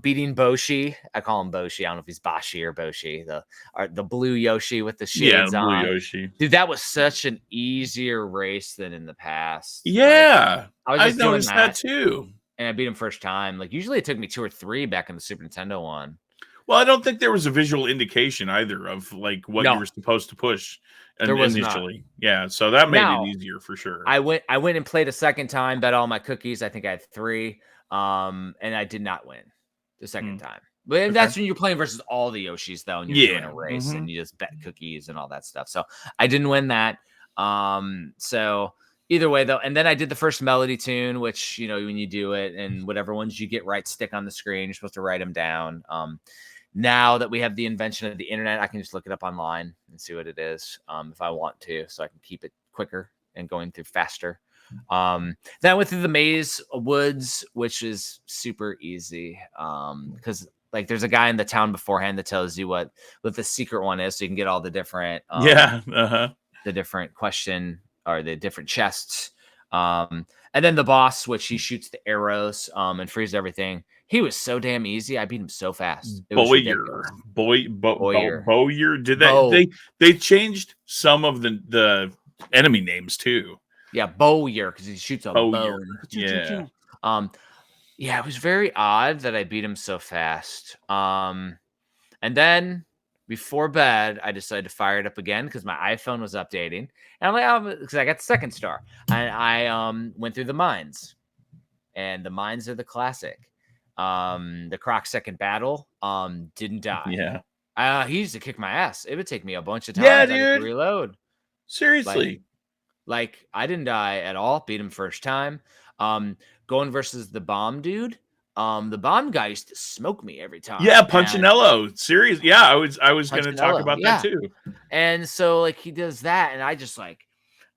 beating Boshi. I call him Boshi. I don't know if he's Bashi or Boshi. The blue Yoshi with the shades on. Blue Yoshi. Dude, that was such an easier race than in the past. Yeah, like, I noticed that too. And I beat him first time. Like usually it took me 2 or 3 back in the Super Nintendo one. Well, I don't think there was a visual indication either of like what you were supposed to push initially. Not. Yeah, so that made it easier for sure. I went and played a second time, bet all my cookies. I think I had 3, and I did not win the second time. But that's when you're playing versus all the Yoshis, though, and you're doing a race and you just bet cookies and all that stuff. So I didn't win that. So either way, though, and then I did the first melody tune, which when you do it, and whatever ones you get right stick on the screen, you're supposed to write them down. Now that we have the invention of the internet, I can just look it up online and see what it is if I want to, so I can keep it quicker and going through faster. Then I went through the maze woods, which is super easy because like there's a guy in the town beforehand that tells you what the secret one is, so you can get all the different the different question or the different chests. And then the boss, which he shoots the arrows and freezes everything. He was so damn easy. I beat him so fast. Bowyer. Did that? They changed some of the enemy names too. Yeah, Bowyer, because he shoots a bow. Yeah. Yeah, it was very odd that I beat him so fast. And then before bed, I decided to fire it up again because my iPhone was updating. And I'm like, because I got the second star. And I went through the mines. And the mines are the classic. The Croc second battle didn't die. Yeah. He used to kick my ass. It would take me a bunch of times to reload. Seriously. Like I didn't die at all. Beat him first time. Going versus the bomb dude. the bomb guy used to smoke me every time. Yeah, Punchinello. Serious. Yeah, I was going to talk about that too. And so like he does that, and I just like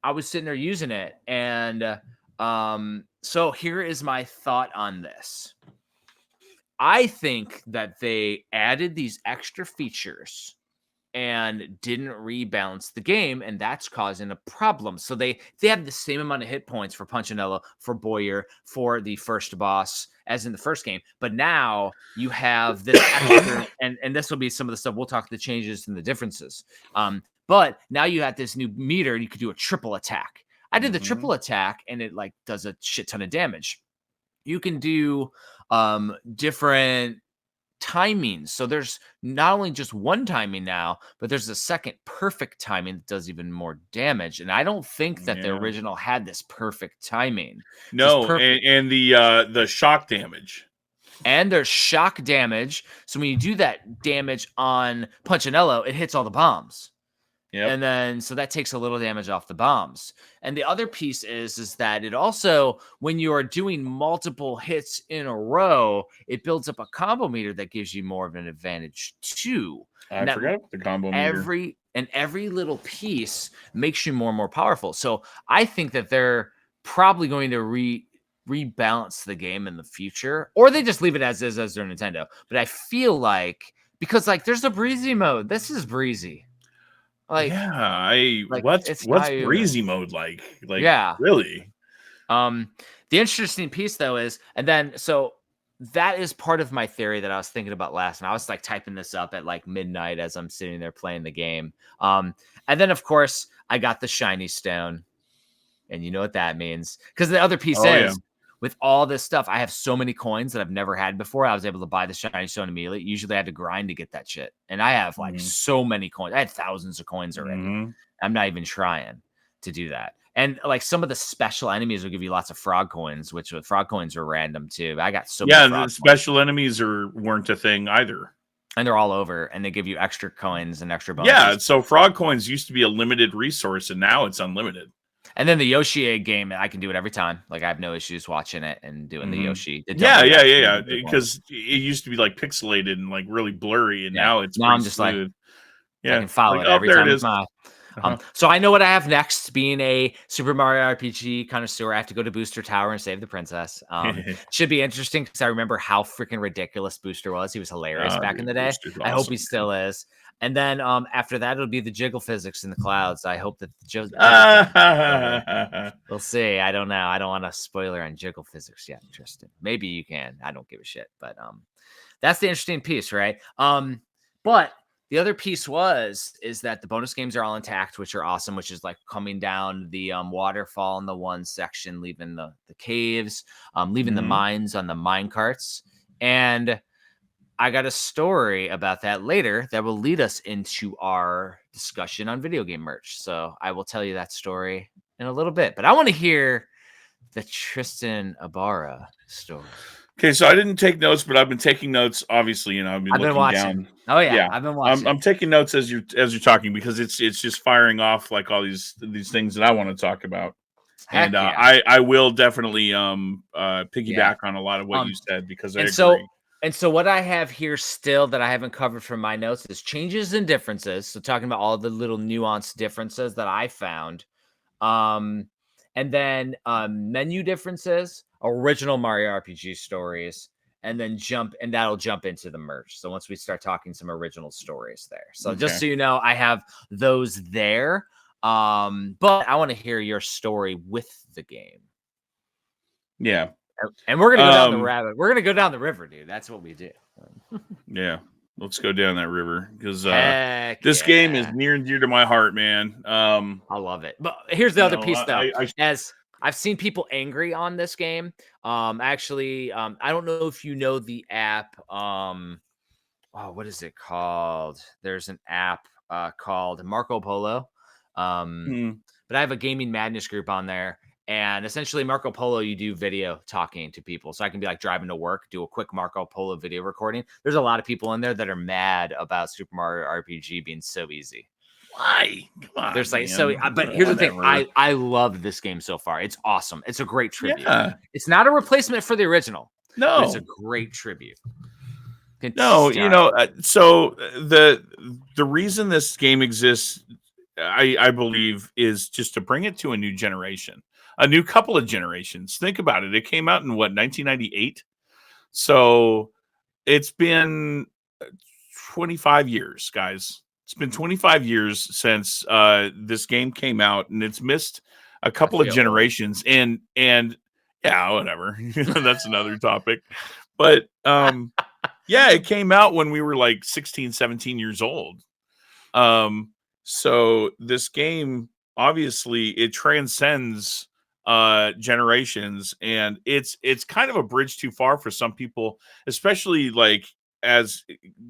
I was sitting there using it, and so here is my thought on this. I think that they added these extra features and didn't rebalance the game, and that's causing a problem. So they have the same amount of hit points for Punchinello, for Boyer, for the first boss as in the first game, but now you have this extra, and this will be some of the stuff we'll talk the changes and the differences. But now you have this new meter, and you could do a triple attack. I did the triple attack, and it like does a shit ton of damage. You can do different timings. So there's not only just one timing now, but there's a second perfect timing that does even more damage. And I don't think that the original had this perfect timing. No, and the shock damage. And there's shock damage. So when you do that damage on Punchinello, it hits all the bombs. Yep. And then so that takes a little damage off the bombs. And the other piece is that it also, when you are doing multiple hits in a row, it builds up a combo meter that gives you more of an advantage too. I forgot the combo meter. Every little piece makes you more and more powerful. So I think that they're probably going to rebalance the game in the future, or they just leave it as is as their Nintendo. But I feel like, because like there's a breezy mode. This is breezy. Like, what's breezy mode like? Like, really? The interesting piece though is, and then so that is part of my theory that I was thinking about last, and I was like typing this up at like midnight as I'm sitting there playing the game. And then of course I got the shiny stone, and you know what that means, because the other piece with all this stuff, I have so many coins that I've never had before. I was able to buy the shiny stone immediately. Usually I had to grind to get that shit. And I have like so many coins. I had thousands of coins already. I'm not even trying to do that. And like some of the special enemies will give you lots of frog coins, which with frog coins are random too. I got so many frog the special enemies weren't a thing either. And they're all over, and they give you extra coins and extra bonuses. Yeah, so frog coins used to be a limited resource, and now it's unlimited. And then the Yoshi egg game, I can do it every time. Like I have no issues watching it and doing the Yoshi. Yeah. Because it used to be like pixelated and like really blurry, and now it's I'm just smooth. Like, I can follow it every time. It is. So I know what I have next. Being a Super Mario RPG connoisseur, I have to go to Booster Tower and save the princess. Should be interesting because I remember how freaking ridiculous Booster was. He was hilarious back in the day. I hope he still is. And then after that, it'll be the jiggle physics in the clouds. I hope that we'll see. I don't know. I don't want to spoiler on jiggle physics yet, Tristan. Maybe you can. I don't give a shit. But that's the interesting piece, right? But the other piece is that the bonus games are all intact, which are awesome, which is like coming down the waterfall in the one section, leaving the caves, leaving the mines on the mine carts. And I got a story about that later that will lead us into our discussion on video game merch. So I will tell you that story in a little bit. But I want to hear the Tristan Ibarra story. Okay, so I didn't take notes, but I've been taking notes. Obviously, I've been watching. Down. Oh yeah, I've been watching. I'm taking notes as you're talking, because it's just firing off like all these things that I want to talk about. And I will definitely piggyback on a lot of what you said, because I agree. And so what I have here still that I haven't covered from my notes is changes and differences. So talking about all the little nuanced differences that I found. And then menu differences, original Mario RPG stories, and then that'll jump into the merch. So once we start talking some original stories there. So just so you know, I have those there. But I want to hear your story with the game. Yeah. And we're gonna go down the rabbit. We're gonna go down the river, dude. That's what we do. Yeah, let's go down that river, because this game is near and dear to my heart, man. I love it. But here's the other piece, though. As I've seen people angry on this game. Actually, I don't know if you know the app. What is it called? There's an app called Marco Polo. But I have a Gaming Madness group on there. And essentially, Marco Polo, you do video talking to people. So I can be like driving to work, do a quick Marco Polo video recording. There's a lot of people in there that are mad about Super Mario RPG being so easy. Why? Come on. There's like man. but here's the thing. Whatever. I love this game so far. It's awesome. It's a great tribute. Yeah. It's not a replacement for the original. But it's a No. great tribute. No, so the reason this game exists, I believe, is just to bring it to a new generation, a new couple of generations. Think about it. It came out in what, 1998? So it's been 25 years, guys. It's been 25 years since this game came out, and it's missed a couple of generations. And yeah, whatever. That's another topic. But yeah, it came out when we were like 16, 17 years old. So this game, obviously, it transcends generations, and it's kind of a bridge too far for some people, especially like, as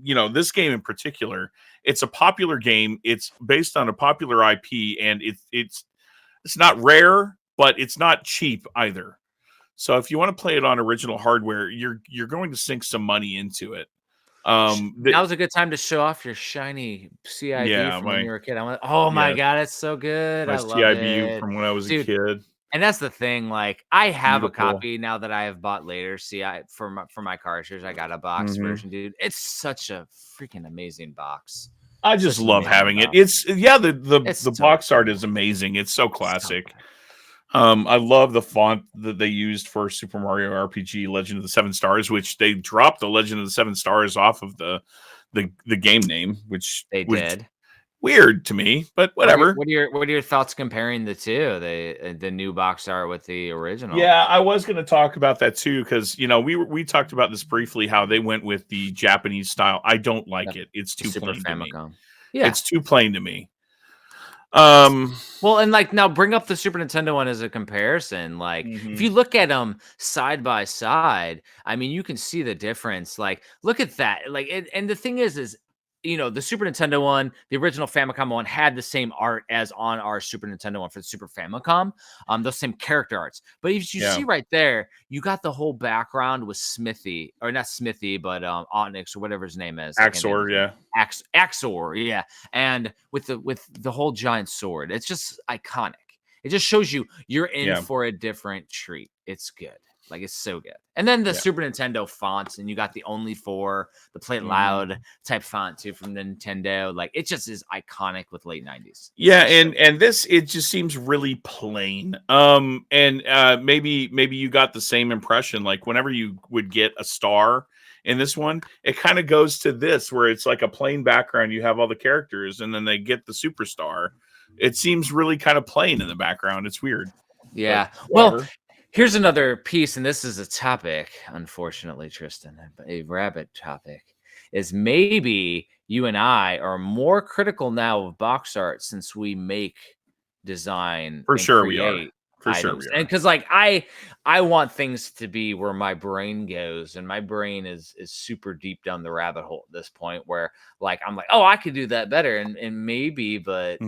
you know, this game in particular. It's a popular game. It's based on a popular IP, and it's not rare, but it's not cheap either. So if you want to play it on original hardware, you're going to sink some money into it. Now's a good time to show off your shiny CIB from when you were a kid. I went, oh my god, it's so good. I love it from when I was a kid. And that's the thing. Like, I have a copy now that I have bought later. For my cartridge, I got a box version, dude. It's such a freaking amazing box. I just love having it. It's the box art is amazing. It's so classic. I love the font that they used for Super Mario RPG Legend of the Seven Stars, which they dropped the Legend of the Seven Stars off of the game name, which they did. Weird to me, but whatever. What are your thoughts comparing the two, the new box art with the original? Yeah, I was going to talk about that too, because we talked about this briefly, how they went with the Japanese style. I don't like it. It's too plain to me. Yeah, it's too plain to me. Well, and like, now bring up the Super Nintendo one as a comparison. Like, if you look at them side by side, I mean, you can see the difference. Like, look at that. Like, and the thing is the Super Nintendo one, the original Famicom one, had the same art as on our Super Nintendo one for the Super Famicom. Those same character arts. But if you see right there, you got the whole background with Smithy, or not Smithy, but Onyx, or whatever his name is. Axor, yeah. Axor, yeah. And with the whole giant sword. It's just iconic. It just shows you're in for a different treat. It's good. Like, it's so good. And then the Super Nintendo fonts, and you got the Only For, the Play It Loud type font too from Nintendo. Like, it just is iconic with late 90s. Yeah, and this, it just seems really plain. And maybe you got the same impression. Like, whenever you would get a star in this one, it kind of goes to this, where it's like a plain background. You have all the characters, and then they get the superstar. It seems really kind of plain in the background. It's weird. Yeah. Well, here's another piece, and this is a topic, unfortunately, Tristan, a rabbit topic, is maybe you and I are more critical now of box art since we make design. For sure we are. For sure we are. And because, like, I want things to be where my brain goes, and my brain is super deep down the rabbit hole at this point, where, like, I'm like, oh, I could do that better, and maybe, but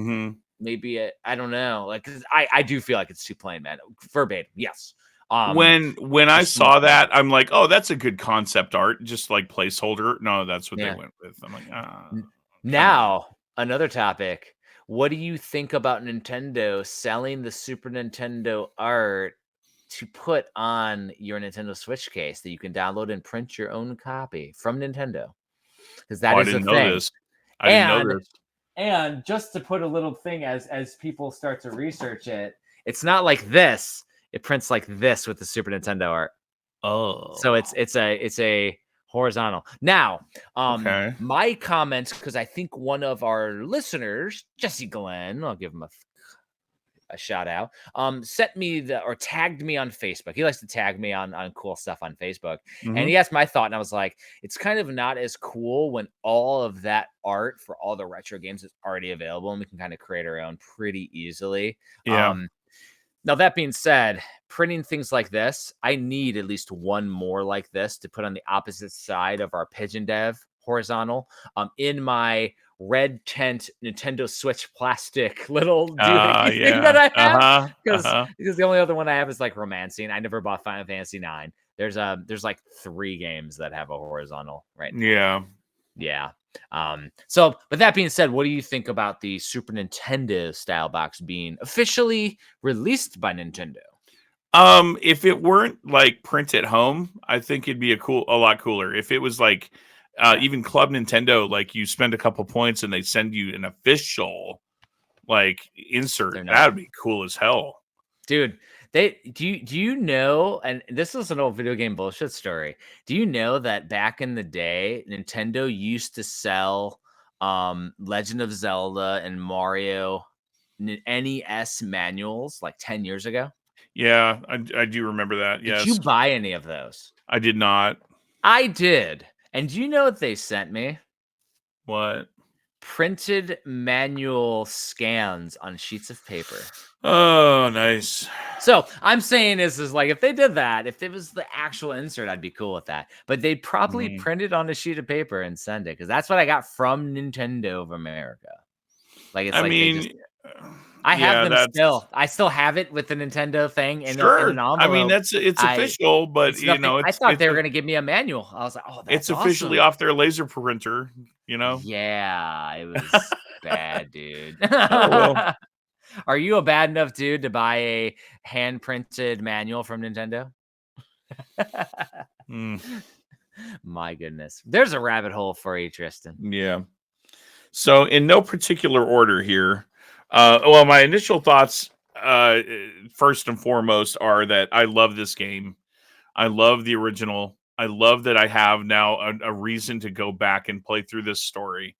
maybe I don't know. Like, 'cause I do feel like it's too plain, man. Verbatim, yes. When I saw that, I'm like, oh, that's a good concept art, just like placeholder. No, that's what they went with. I'm like, now another topic. What do you think about Nintendo selling the Super Nintendo art to put on your Nintendo Switch case that you can download and print your own copy from Nintendo? Because that is a thing. I didn't know this. And just to put a little thing, as people start to research it, it's not like this. It prints like this with the Super Nintendo art. Oh, so it's a horizontal. Now, my comments, because I think one of our listeners, Jesse Glenn, I'll give him a shout out, sent me or tagged me on Facebook. He likes to tag me on cool stuff on Facebook. And he asked my thought, and I was like, it's kind of not as cool when all of that art for all the retro games is already available, and we can kind of create our own pretty easily. Now, that being said, printing things like this, I need at least one more like this to put on the opposite side of our Pigeon Dev horizontal, in my red tent Nintendo Switch plastic little thing that I have, because the only other one I have is like Romancing. I never bought Final Fantasy 9. There's like 3 games that have a horizontal right now. Yeah. So, but that being said, what do you think about the Super Nintendo style box being officially released by Nintendo? If it weren't like print at home, I think it'd be a lot cooler. If it was like even Club Nintendo, like you spend a couple points and they send you an official like insert, that'd be cool as hell. Dude, do you know, and this is an old video game bullshit story. Do you know that back in the day, Nintendo used to sell Legend of Zelda and Mario NES manuals like 10 years ago? Yeah, I do remember that. Yes. Did you buy any of those? I did not. I did. And do you know what they sent me? What? Printed manual scans on sheets of paper. Oh, nice. So I'm saying is like if they did that, if it was the actual insert, I'd be cool with that. But they'd probably print it on a sheet of paper and send it because that's what I got from Nintendo of America. Like it's I have them still. I still have it with the Nintendo thing. And sure. I mean, it's official, but I thought they were going to give me a manual. I was like, oh, that's it's officially off their laser printer. Yeah, it was bad, dude. Oh, well. Are you a bad enough dude to buy a hand printed manual from Nintendo? My goodness. There's a rabbit hole for you, Tristan. Yeah. So in no particular order here. Well, my initial thoughts, first and foremost, are that I love this game. I love the original. I love that I have now a reason to go back and play through this story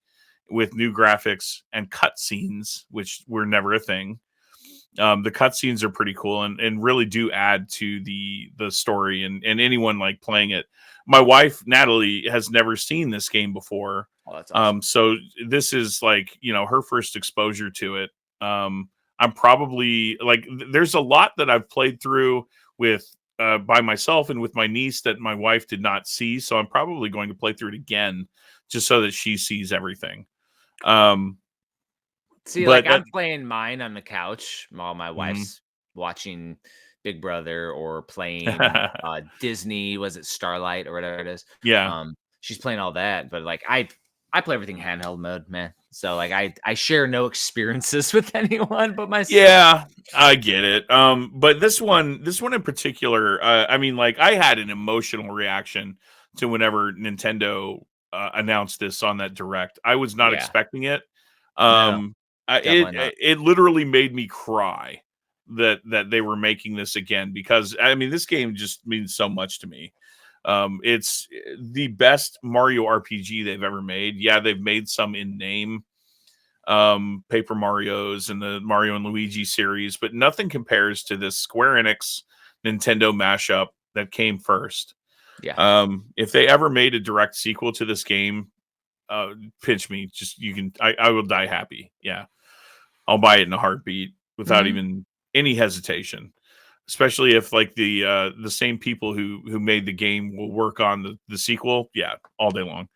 with new graphics and cutscenes, which were never a thing. The cutscenes are pretty cool and really do add to the story and anyone like playing it. My wife, Natalie, has never seen this game before. Oh, that's awesome. So this is like, her first exposure to it. I'm probably like, there's a lot that I've played through with by myself and with my niece that my wife did not see. So I'm probably going to play through it again just so that she sees everything. See, like I'm playing mine on the couch while my wife's watching Big Brother or playing Disney, was it Starlight or whatever it is? Yeah. She's playing all that, but like I play everything handheld mode, man. So like I share no experiences with anyone but myself. Yeah, I get it. But this one in particular, I mean, like I had an emotional reaction to whenever Nintendo announced this on that direct. I was not expecting it. It literally made me cry that they were making this again because I mean this game just means so much to me. It's the best Mario RPG they've ever made. Yeah, they've made some in name, Paper Marios and the Mario and Luigi series, but nothing compares to this Square Enix Nintendo mashup that came first. Yeah. If they ever made a direct sequel to this game, pinch me. Just I will die happy. Yeah, I'll buy it in a heartbeat without even any hesitation. Especially if like the same people who made the game will work on the sequel. Yeah, all day long.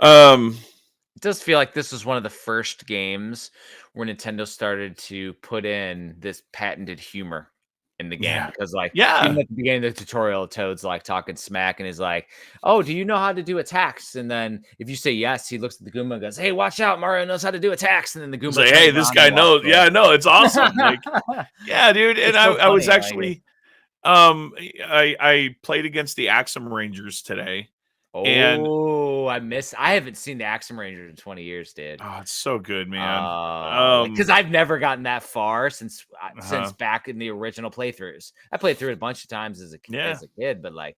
It does feel like this was one of the first games where Nintendo started to put in this patented humor in the game because even at the beginning of the tutorial, Toad's like talking smack and he's like, "Oh, do you know how to do attacks?" And then if you say yes, he looks at the Goomba and goes, "Hey, watch out, Mario knows how to do attacks." And then the Goomba like, "Hey, this guy knows." Yeah, no, it's awesome. Like, yeah, dude. And I was actually, I played against the Axum Rangers today. Oh, I haven't seen the Axum Rangers in 20 years, dude. Oh, it's so good, man. Because I've never gotten that far since back in the original playthroughs. I played through it a bunch of times as a kid, but like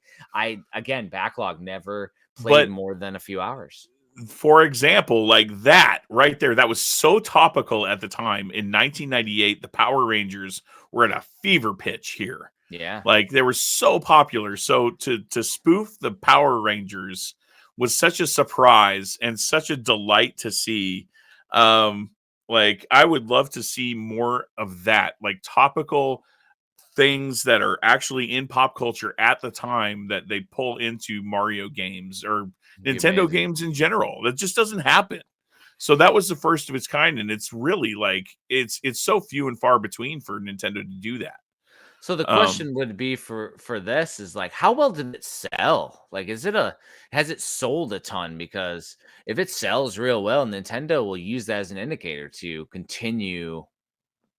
backlog never played more than a few hours. For example, like that right there, that was so topical at the time. In 1998, the Power Rangers were at a fever pitch here. Yeah. Like they were so popular. So to spoof the Power Rangers was such a surprise and such a delight to see. Like I would love to see more of that, like topical things that are actually in pop culture at the time that they pull into Mario games or Nintendo games in general. That just doesn't happen. So that was the first of its kind. And it's really like, it's so few and far between for Nintendo to do that. So the question would be for this is like, how well did it sell? Like, has it sold a ton? Because if it sells real well, Nintendo will use that as an indicator to continue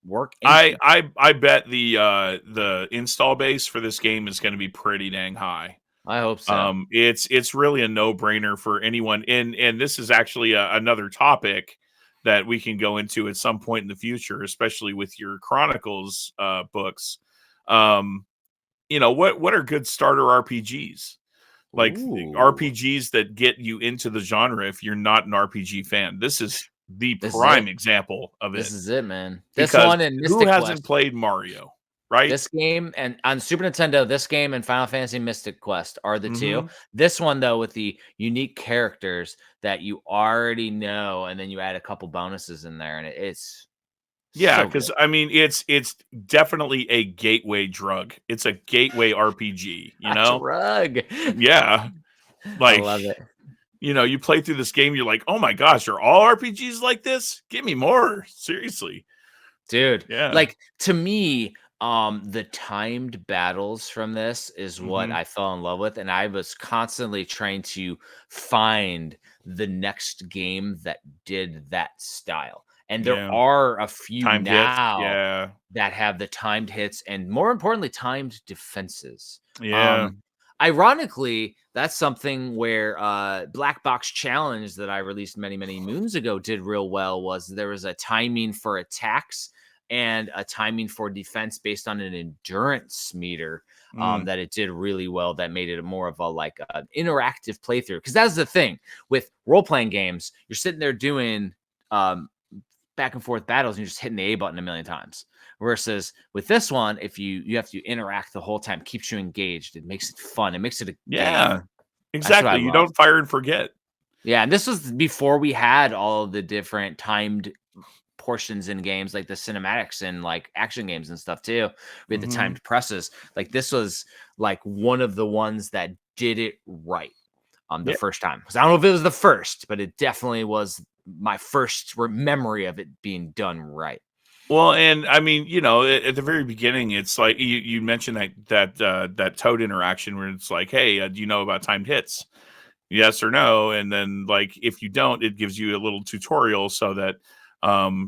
work into it. I bet the install base for this game is going to be pretty dang high. I hope so. It's really a no-brainer for anyone. And this is actually another topic that we can go into at some point in the future, especially with your Chronicles books. What are good starter RPGs? Like RPGs that get you into the genre if you're not an RPG fan. This is the prime example of it. This is it, man. This one and Mystic Quest. Who hasn't played Mario? Right. This game and on Super Nintendo, this game and Final Fantasy Mystic Quest are the two. This one, though, with the unique characters that you already know, and then you add a couple bonuses in there, and it's because so I mean, it's definitely a gateway drug. It's a gateway RPG. You know, drug. Yeah, like I love it. You play through this game, you're like, oh my gosh, are all RPGs like this? Give me more, seriously, dude. Yeah, like to me. The timed battles from this is what I fell in love with, and I was constantly trying to find the next game that did that style. And there are a few timed now that have the timed hits and, more importantly, timed defenses. Ironically, that's something where Black Box Challenge that I released many, many moons ago did real well. Was there was a timing for attacks and a timing for defense based on an endurance meter that it did really well. That made it more of a like an interactive playthrough. Because that's the thing with role-playing games. You're sitting there doing back and forth battles and you're just hitting the A button a million times. Versus with this one, if you have to interact the whole time, keeps you engaged. It makes it fun. It makes it a game. Exactly. You don't fire and forget. Yeah, and this was before we had all of the different timed portions in games like the cinematics and like action games and stuff too. We had the timed presses. Like this was like one of the ones that did it right the first time. Because I don't know if it was the first, but it definitely was my first memory of it being done right. Well, and I mean, at the very beginning, it's like you mentioned that Toad interaction where it's like, hey, do you know about timed hits? Yes or no, and then like if you don't, it gives you a little tutorial so that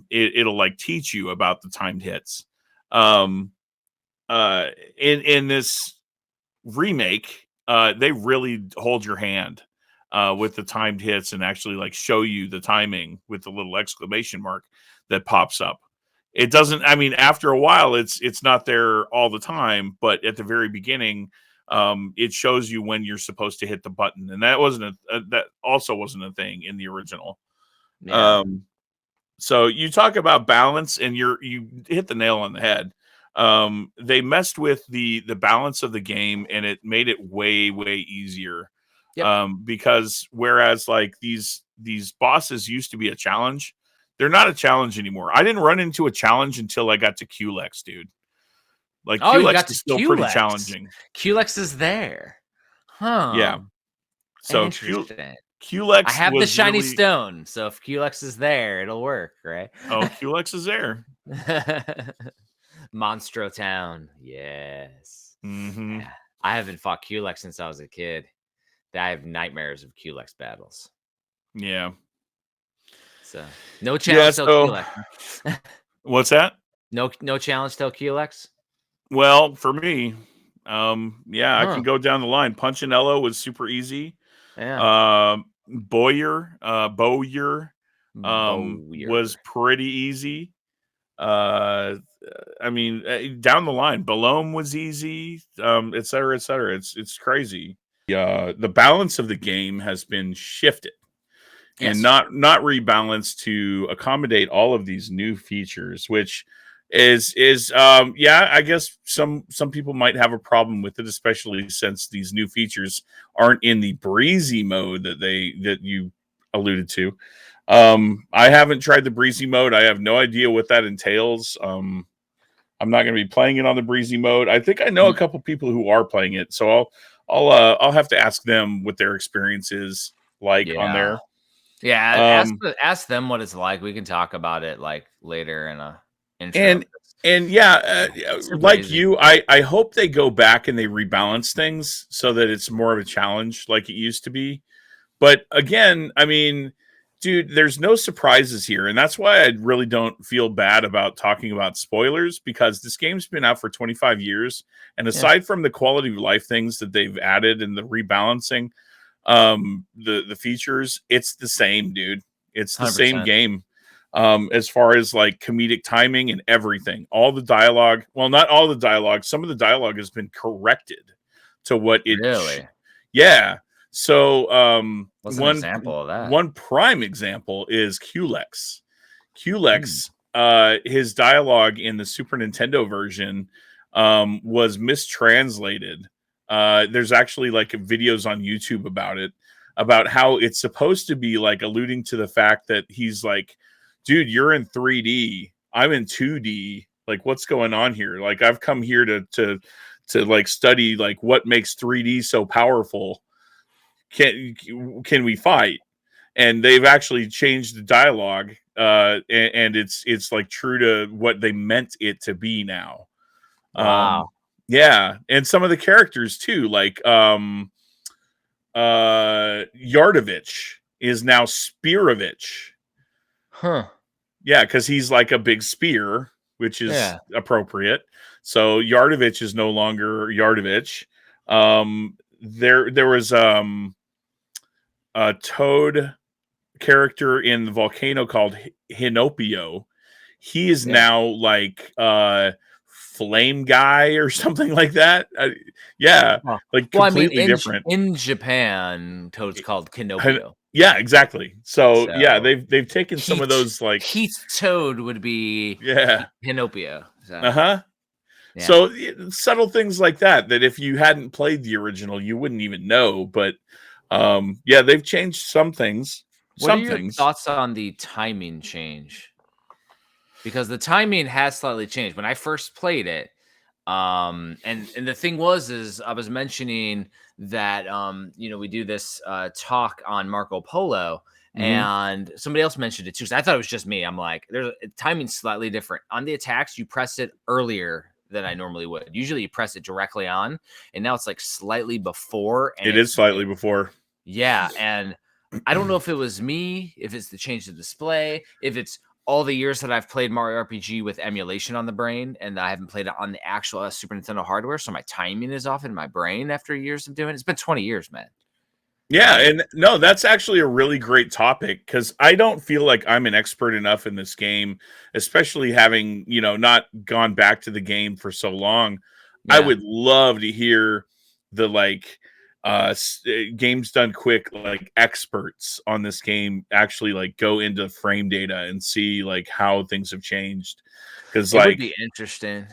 it'll like teach you about the timed hits. In this remake, they really hold your hand with the timed hits and actually like show you the timing with the little exclamation mark that pops up. It doesn't, I mean, after a while, it's not there all the time, but at the very beginning, it shows you when you're supposed to hit the button, and that also wasn't a thing in the original. So you talk about balance, and you hit the nail on the head. They messed with the balance of the game, and it made it way, way easier. Because whereas like these bosses used to be a challenge, they're not a challenge anymore. I didn't run into a challenge until I got to QLEX, dude. Like QLEX is still pretty challenging. QLEX is there, huh? Yeah. So QLEX. I have the shiny stone, so if QLEX is there, it'll work, right? Oh, QLEX is there. Monstro Town, yes. Yeah. I haven't fought QLEX since I was a kid. I have nightmares of QLEX battles. Yeah. So no challenge till QLEX. What's that? No challenge till QLEX. Well, for me, I can go down the line. Punchinello was super easy. Yeah. Bowyer was pretty easy. I mean, down the line, Balome was easy, et cetera, et cetera. It's crazy. The balance of the game has been shifted and not rebalanced to accommodate all of these new features, which is I guess some people might have a problem with it, especially since these new features aren't in the breezy mode that you alluded to. I haven't tried the breezy mode. I have no idea what that entails. I'm not going to be playing it on the breezy mode. I think I know a couple people who are playing it, so I'll have to ask them what their experience is like on there. Yeah, ask them what it's like. We can talk about it like later in intro. And yeah, like you, I hope they go back and they rebalance things so that it's more of a challenge like it used to be. But again, I mean, dude, there's no surprises here. And that's why I really don't feel bad about talking about spoilers, because this game's been out for 25 years. And aside from the quality of life things that they've added and the rebalancing, the features, it's the same, dude. It's the 100%. Same game. As far as like comedic timing and everything, all the dialogue, well, not all the dialogue, some of the dialogue has been corrected to what it really. Yeah. So what's an example of that? One prime example is Culex. His dialogue in the Super Nintendo version was mistranslated. There's actually like videos on YouTube about it, about how it's supposed to be like alluding to the fact that he's like, dude, you're in 3D, I'm in 2D. Like, what's going on here? Like, I've come here to like study like what makes 3D so powerful. Can we fight? And they've actually changed the dialogue, and it's like true to what they meant it to be now. Wow. Yeah, and some of the characters too, like Yardovich is now Spearovich. Huh. Yeah, because he's like a big spear, which is appropriate. So Yardovich is no longer Yardovich. There was a Toad character in the volcano called Hinopio. He is now like Flame Guy or something like that. Like completely different. In Japan, Toad's called Kinopio. Yeah, exactly. So yeah, they've taken some of those like Heath Toad would be Hinopio. So. Yeah. So subtle things like that if you hadn't played the original, you wouldn't even know. But they've changed some things. What are your thoughts on the timing change? Because the timing has slightly changed. When I first played it, and the thing is I was mentioning that we do this talk on Marco Polo, and somebody else mentioned it too. So I thought it was just me. I'm like, timing's slightly different. On the attacks, you press it earlier than I normally would. Usually you press it directly on, and now it's like slightly before. And it is slightly before. Yeah, and I don't know if it was me, if it's the change of display, if it's all the years that I've played Mario RPG with emulation on the brain, and I haven't played it on the actual Super Nintendo hardware, so my timing is off in my brain after years of doing it. It's been 20 years, man. Yeah, and no, that's actually a really great topic, because I don't feel like I'm an expert enough in this game, especially having, not gone back to the game for so long. Yeah. I would love to hear the games done quick, like experts on this game actually like go into frame data and see like how things have changed, because it would be interesting,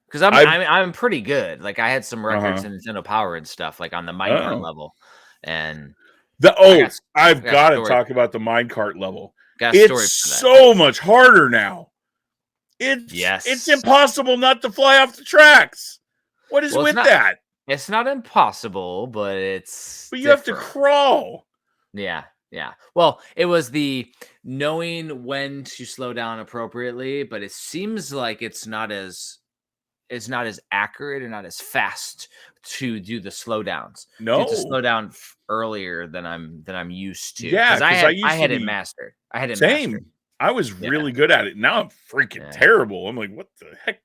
because I'm pretty good. Like, I had some records in Nintendo Power and stuff, like on the minecart level, and I've got to talk about the minecart level. It's so much harder now. It's impossible not to fly off the tracks. What is with that? It's not impossible, but it's you have to crawl. Yeah. Well, it was the knowing when to slow down appropriately, but it seems like it's not as accurate and not as fast to do the slowdowns. No, to slow down earlier than I'm used to. Yeah, because I had it mastered. Mastered. I was really good at it. Now I'm freaking terrible. I'm like, what the heck?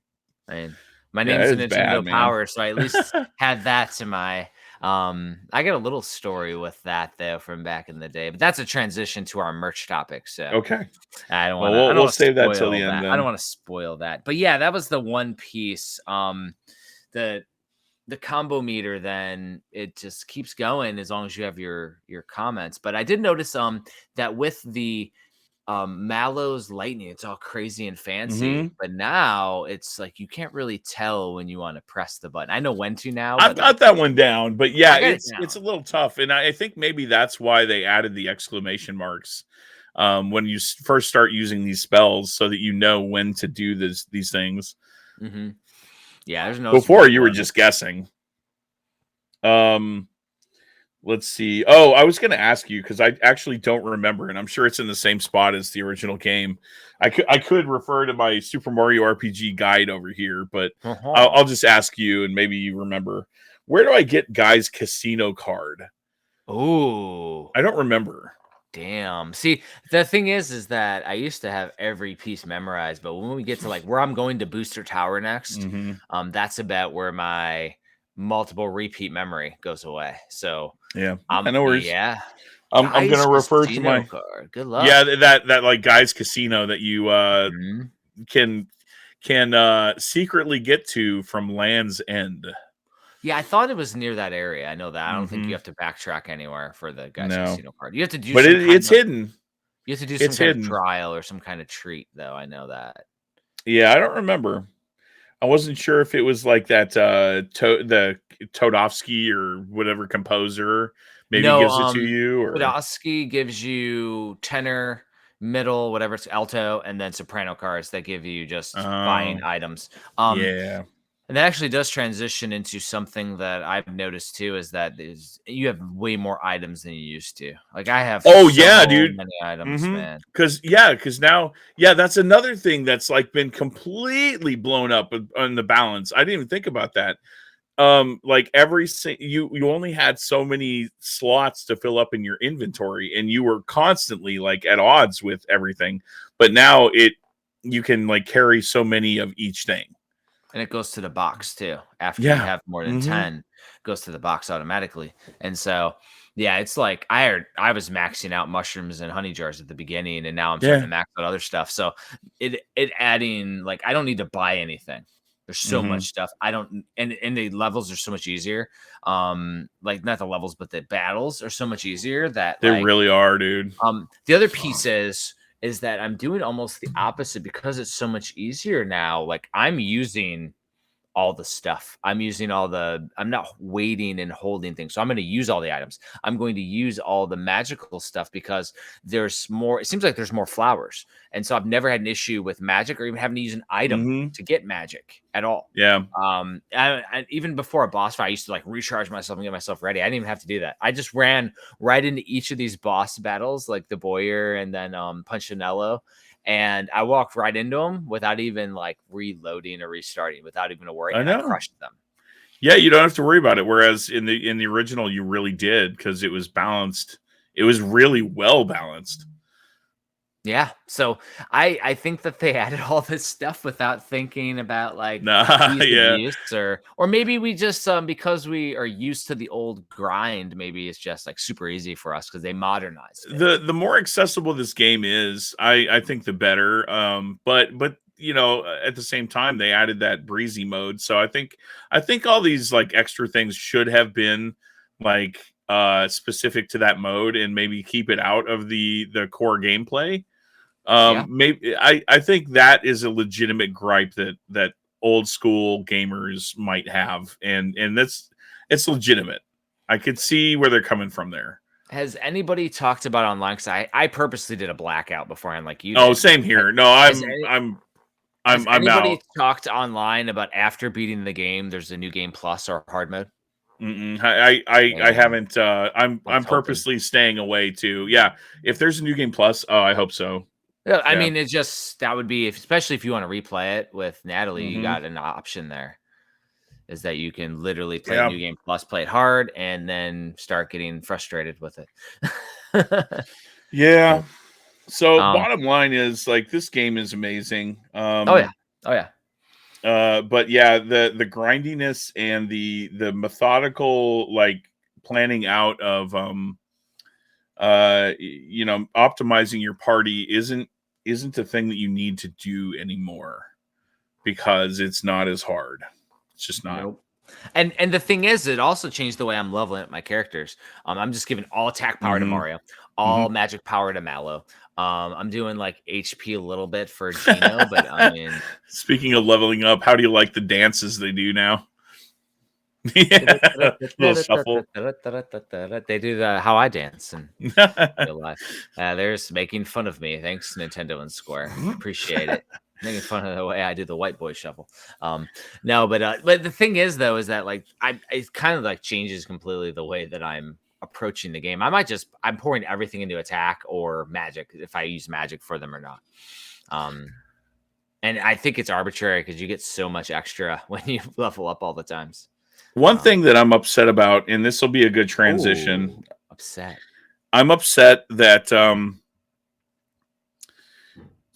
My name's Nintendo Power, so I at least had that to my. I got a little story with that though from back in the day, but that's a transition to our merch topic. So okay, I don't want to. We'll save that till the end. Then. I don't want to spoil that, but yeah, that was the one piece. The combo meter, then it just keeps going as long as you have your comments. But I did notice that with the Mallow's lightning, it's all crazy and fancy, but now it's like you can't really tell when you want to press the button. I know when to now. I've got that one down, but yeah, it's a little tough, and I think maybe that's why they added the exclamation marks when you first start using these spells, so that you know when to do these things. Yeah, there's no before you were just guessing. Let's see. Oh, I was going to ask you because I actually don't remember, and I'm sure it's in the same spot as the original game. I could refer to my Super Mario RPG guide over here, but I'll just ask you, and maybe you remember. Where do I get Guy's casino card? Oh, I don't remember. Damn. See, the thing is that I used to have every piece memorized, but when we get to like where I'm going to Booster Tower next, that's about where my multiple repeat memory goes away. So yeah, I know where. Yeah. I'm gonna refer to my card. Good luck. Yeah, that like Guy's Casino that you can secretly get to from Land's End. Yeah, I thought it was near that area. I know that. I don't think you have to backtrack anywhere for the Guy's Casino card. You have to do, but it's hidden. You have to do some kind of trial or some kind of treat, though. I know that. Yeah, I don't remember. I wasn't sure if it was like that. The Todovsky or whatever composer maybe gives it to you, or Todovsky gives you tenor, middle, whatever it's alto, and then soprano cards that give you just buying items. Yeah. And that actually does transition into something that I've noticed too, is that you have way more items than you used to. Like I have dude, many items, man. Because now, that's another thing that's like been completely blown up on the balance. I didn't even think about that. Like you only had so many slots to fill up in your inventory, and you were constantly like at odds with everything. But now you can like carry so many of each thing. And it goes to the box too. After you have more than 10, it goes to the box automatically. And so, yeah, it's like I was maxing out mushrooms and honey jars at the beginning, and now I'm starting to max out other stuff. So it adding, like, I don't need to buy anything. There's so much stuff. I don't, and the levels are so much easier. Like not the levels, but the battles are so much easier that they really are, dude. The other piece is that I'm doing almost the opposite because it's so much easier now. Like I'm using all the stuff. I'm not waiting and holding things. So I'm going to use all the items. I'm going to use all the magical stuff because there's more. It seems like there's more flowers. And so I've never had an issue with magic or even having to use an item to get magic at all. Yeah. I even before a boss fight, I used to like recharge myself and get myself ready. I didn't even have to do that. I just ran right into each of these boss battles, like the Boyer and then Punchinello. And I walked right into them without even like reloading or restarting, without even a worry. And I crushed them. Yeah, you don't have to worry about it. Whereas in the original, you really did because it was balanced. It was really well balanced. Yeah, so I think that they added all this stuff without thinking about like use or maybe we just because we are used to the old grind, maybe it's just like super easy for us because they modernized it. The more accessible this game is, I think the better. But you know, at the same time, they added that breezy mode. So I think all these like extra things should have been like specific to that mode and maybe keep it out of the core gameplay. Maybe I think that is a legitimate gripe that old school gamers might have, and it's legitimate. I could see where they're coming from there. Has anybody talked about online? Because I purposely did a blackout beforehand, like you. Oh, same here. No, I'm anybody out. Talked online about after beating the game, there's a new game plus or hard mode? I haven't. I'm purposely staying away too. Yeah, if there's a new game plus, I hope so. Yeah, I mean, it's just that would be especially if you want to replay it with Natalie, you got an option there. Is that you can literally play a new game plus, play it hard, and then start getting frustrated with it. Yeah. So bottom line is like this game is amazing. Oh yeah. But yeah, the grindiness and the methodical like planning out of you know, optimizing your party isn't a thing that you need to do anymore because it's not as hard. It's just not. Nope. And the thing is, it also changed the way I'm leveling up my characters. I'm just giving all attack power to Mario, all magic power to Mallow. I'm doing like HP a little bit for Gino, but I mean, speaking of leveling up, how do you like the dances they do now? Little shuffle. They do the how I dance in real life. There's making fun of me. Thanks, Nintendo and Square. Appreciate it. Making fun of the way I do the white boy shuffle. No, but the thing is though, is that like it kind of like changes completely the way that I'm approaching the game. I'm pouring everything into attack or magic if I use magic for them or not. And I think it's arbitrary because you get so much extra when you level up all the times. One thing that I'm upset about, and this will be a good transition. Upset. I'm upset that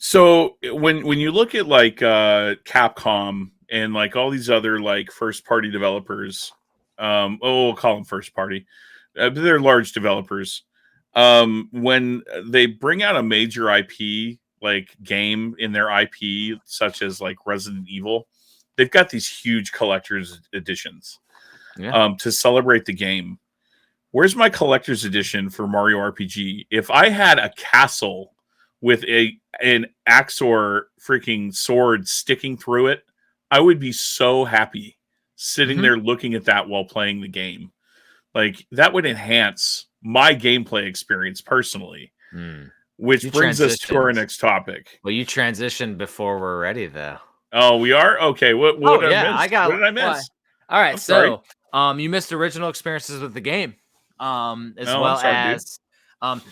so when you look at like Capcom and like all these other like first party developers, we'll call them first party, but they're large developers. When they bring out a major IP like game in their IP, such as like Resident Evil, they've got these huge collector's editions to celebrate the game. Where's my collector's edition for Mario RPG? If I had a castle with an Axor freaking sword sticking through it, I would be so happy sitting there looking at that while playing the game. Like, that would enhance my gameplay experience personally. Which brings us to our next topic. Well, you transitioned before we're ready, though. Oh, we are? Okay. What did I miss? What did I miss? All right. So, you missed original experiences with the game.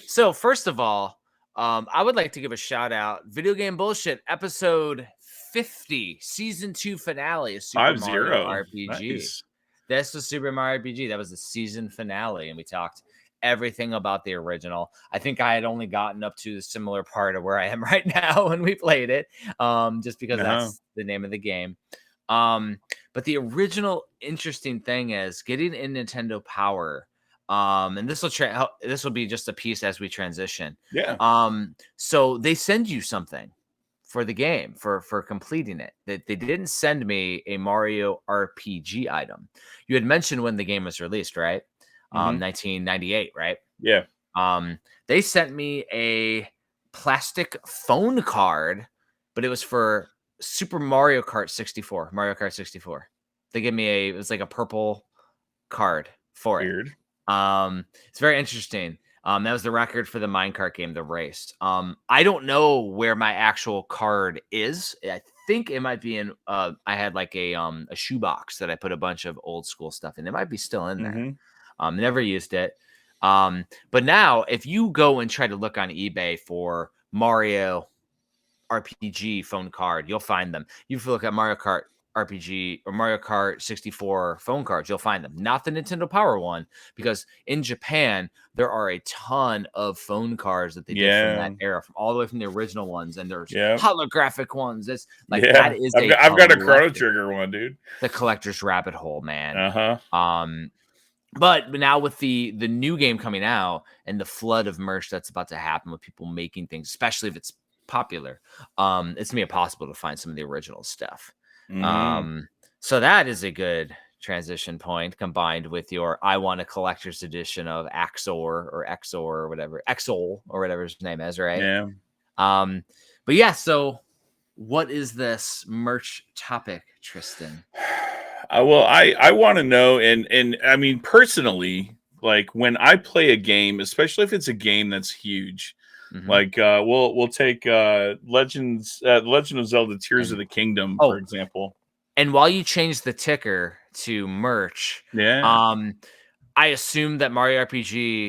So first of all, I would like to give a shout out. Video Game Bullshit, episode 50, season 2 finale of Super Mario RPG. Nice. This was Super Mario RPG. That was the season finale, and we talked everything about the original. I think I had only gotten up to the similar part of where I am right now when we played it, just because that's the name of the game. But the original interesting thing is getting in Nintendo Power. And this will be just a piece as we transition. Yeah. So they send you something for the game for completing it. They didn't send me a Mario RPG item. You had mentioned when the game was released, right? 1998, right? Yeah. They sent me a plastic phone card, but it was for Super Mario Kart 64. Mario Kart 64. They gave me it was like a purple card for it. Weird. It's very interesting. That was the record for the minecart game, The Race. I don't know where my actual card is. I think it might be in. I had like a shoebox that I put a bunch of old school stuff in. It might be still in there. Never used it. But now, if you go and try to look on eBay for Mario RPG phone card, you'll find them. You look at Mario Kart RPG or Mario Kart 64 phone cards, you'll find them. Not the Nintendo Power one, because in Japan there are a ton of phone cards that they did from that era, from all the way from the original ones, and there's holographic ones. It's like that is I've got a Chrono Trigger one, dude. The collector's rabbit hole, man. But now with the new game coming out and the flood of merch that's about to happen with people making things, especially if it's popular, it's gonna be impossible to find some of the original stuff. So that is a good transition point, combined with your I want a collector's edition of Exor or whatever, Exol or whatever his name is, right? Yeah. But yeah, so what is this merch topic, Tristan? Well, I want to know, and I mean personally, like when I play a game, especially if it's a game that's huge, like we'll take Legend of Zelda Tears of the Kingdom, for example. And while you change the ticker to merch, I assume that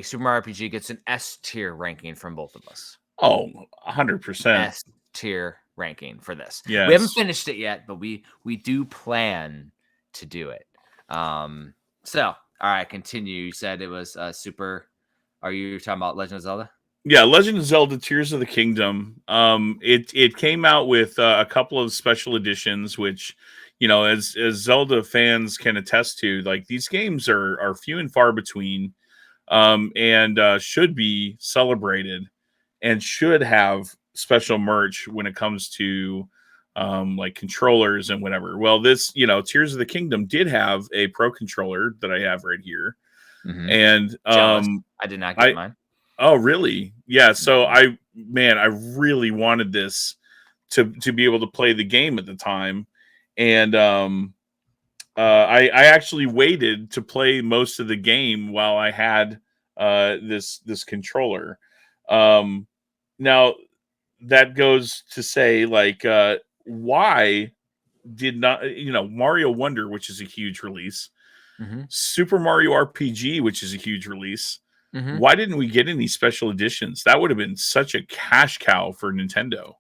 Super Mario RPG gets an S tier ranking from both of us. Oh, 100%. S tier ranking for this. Yes. We haven't finished it yet, but we do plan to do it. So all right, continue. You said it was super. Are you talking about Legend of Zelda? Yeah, Legend of Zelda Tears of the Kingdom. It came out with a couple of special editions, which, you know, as Zelda fans can attest to, like these games are few and far between, and should be celebrated and should have special merch when it comes to like controllers and whatever. Well, this, you know, Tears of the Kingdom did have a pro controller that I have right here, and I did not get mine. Oh, really? Yeah. So I really wanted this to be able to play the game at the time. And I actually waited to play most of the game while I had this controller. Now that goes to say, like, why did not, you know, Mario Wonder, which is a huge release, Super Mario RPG, which is a huge release. Mm-hmm. Why didn't we get any special editions? That would have been such a cash cow for Nintendo.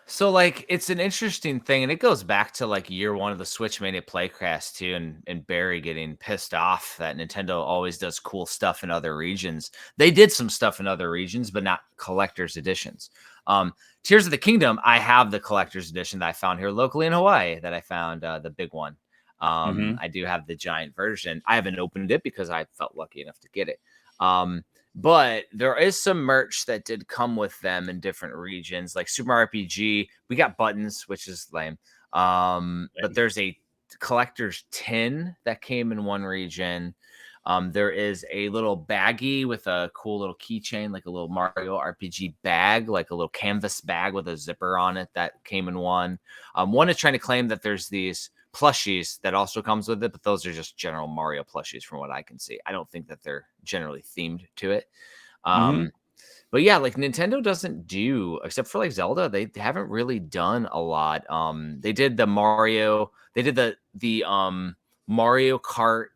So, like, it's an interesting thing, and it goes back to like year one of the Switch Mania Playcast too, and Barry getting pissed off that Nintendo always does cool stuff in other regions. They did some stuff in other regions, but not collector's editions. Tears of the Kingdom, I have the collector's edition that I found here locally in Hawaii. That I found the big one. I do have the giant version. I haven't opened it because I felt lucky enough to get it. But there is some merch that did come with them in different regions, like Super Mario RPG. We got buttons, which is lame. But there's a collector's tin that came in one region. There is a little baggie with a cool little keychain, like a little Mario RPG bag, like a little canvas bag with a zipper on it that came in one. One is trying to claim that there's these plushies that also comes with it, but those are just general Mario plushies from what I can see. I don't think that they're generally themed to it. But yeah, like Nintendo doesn't do, except for like Zelda, they haven't really done a lot. They did the Mario, they did the Mario Kart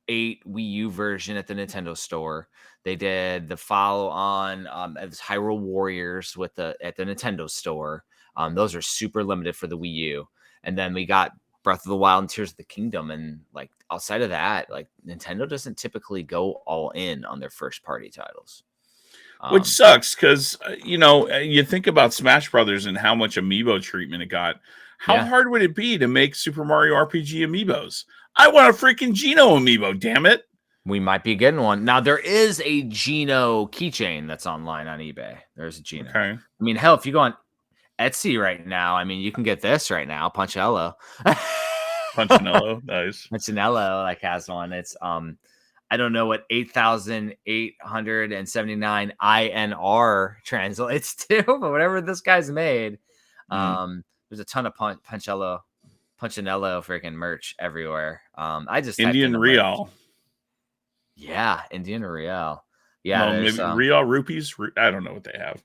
8 Wii U version at the Nintendo store. They did the follow on as Hyrule Warriors at the Nintendo store. Those are super limited for the Wii U. And then we got Breath of the Wild and Tears of the Kingdom. And like outside of that, like Nintendo doesn't typically go all in on their first party titles. Which sucks because, you think about Smash Brothers and how much amiibo treatment it got. How hard would it be to make Super Mario RPG amiibos? I want a freaking Geno amiibo, damn it. We might be getting one. Now, there is a Geno keychain that's online on eBay. There's a Geno. Okay. I mean, hell, if you go on Etsy right now, I mean, you can get this right now, Punchinello. Punchinello, nice. Punchinello like has one. It's I don't know what 8,879 INR translates to, but whatever this guy's made, there's a ton of Punchinello freaking merch everywhere. I just Indian Real. Yeah, Indian Real. Yeah, no, maybe Real rupees. I don't know what they have.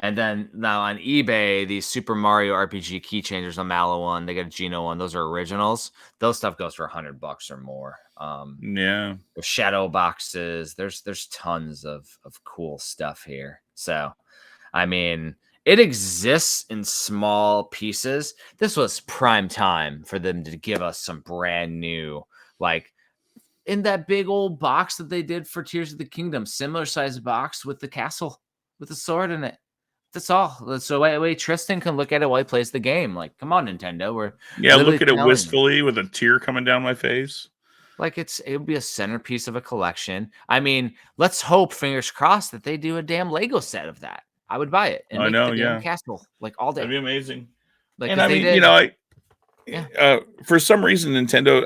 And then now on eBay, these Super Mario RPG keychains, there's a Mallow one, they got a Geno one. Those are originals. Those stuff goes for $100 or more. There's shadow boxes. There's tons of cool stuff here. So, I mean, it exists in small pieces. This was prime time for them to give us some brand new, like in that big old box that they did for Tears of the Kingdom, similar size box with the castle with the sword in it. That's all. So wait, Tristan can look at it while he plays the game. Like, come on, Nintendo. Look at it wistfully with a tear coming down my face. Like it would be a centerpiece of a collection. I mean, let's hope, fingers crossed, that they do a damn Lego set of that. I would buy it. And I know, yeah. Castle like all day. That'd be amazing. Like, and I mean, for some reason, Nintendo,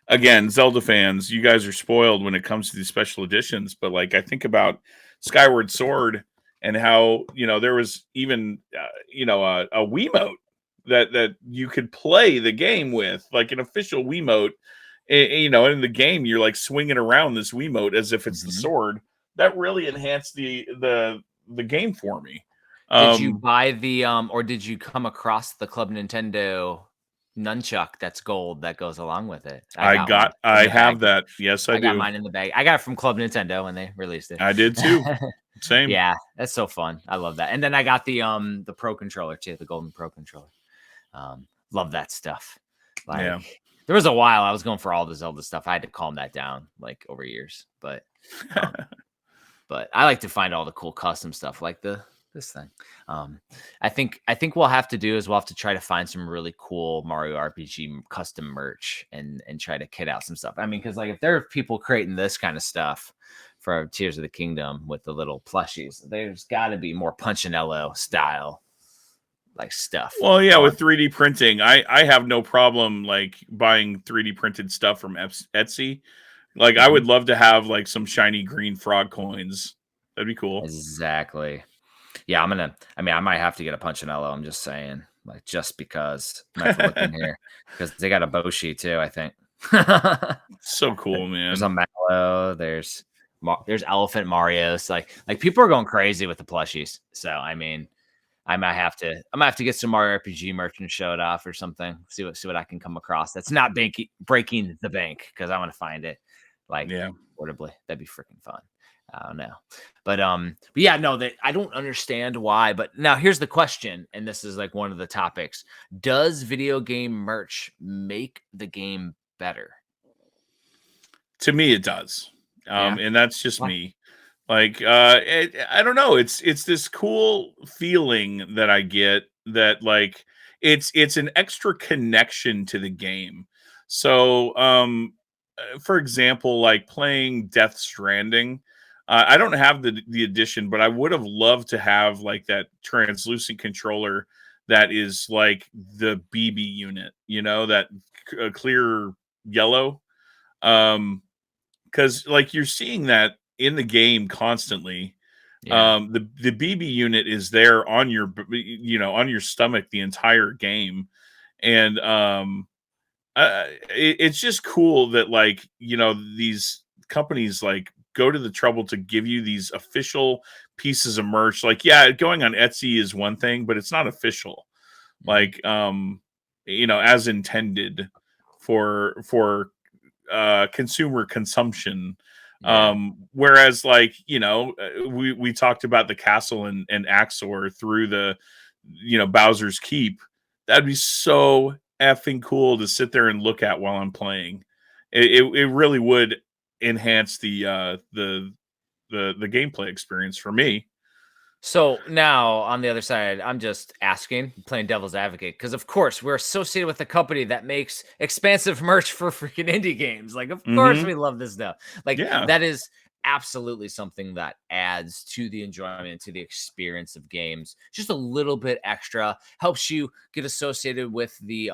again, Zelda fans, you guys are spoiled when it comes to these special editions. But like, I think about Skyward Sword. And how, there was even, a Wiimote that you could play the game with, like an official Wiimote. In the game, you're like swinging around this Wiimote as if it's the sword. That really enhanced the game for me. Did you buy or did you come across the Club Nintendo nunchuck that's gold that goes along with it? I have that. Yes, I do. Got mine in the bag. I got it from Club Nintendo when they released it. I did too. Same. Yeah, that's so fun. I love that. And then I got the Pro controller too, the golden Pro controller. Love that stuff. There was a while I was going for all the Zelda stuff. I had to calm that down like over years, but I like to find all the cool custom stuff like this thing. I think we'll have to try to find some really cool Mario RPG custom merch and try to kit out some stuff. I mean, because like if there are people creating this kind of stuff for Tears of the Kingdom with the little plushies, there's got to be more Punchinello style like stuff. Well, yeah, with 3D printing, I have no problem like buying 3D printed stuff from Etsy. Like I would love to have like some shiny green frog coins. That'd be cool. Exactly. Yeah, I might have to get a Punchinello. I'm just saying, like, just because I might have to look in here because they got a Boshi too, I think. So cool, man. There's a Mallow. There's Elephant Mario's. Like people are going crazy with the plushies. So I mean, I might have to get some Mario RPG merch and show it off or something. See what I can come across. That's not breaking the bank, because I want to find it like portably. That'd be freaking fun. I don't know. But yeah, no, that I don't understand why. But now here's the question, and this is like one of the topics. Does video game merch make the game better? To me, it does. And that's just Why? me. Like, I don't know. It's this cool feeling that I get that like it's an extra connection to the game. So, for example, like playing Death Stranding, I don't have the edition, but I would have loved to have like that translucent controller that is like the BB unit, you know, that clear yellow. Because like you're seeing that in the game constantly. The BB unit is there on your on your stomach the entire game, and it's just cool that like these companies like go to the trouble to give you these official pieces of merch. Like, yeah, going on Etsy is one thing, but it's not official, like as intended for consumer consumption. Whereas like we talked about the castle and Axor through the Bowser's Keep. That'd be so effing cool to sit there and look at while I'm playing. It really would enhance the gameplay experience for me. So now on the other side, I'm just asking, playing devil's advocate, because of course we're associated with a company that makes expansive merch for freaking indie games. Like, of course we love this stuff. Like, that is absolutely something that adds to the enjoyment, to the experience of games. Just a little bit extra helps you get associated with the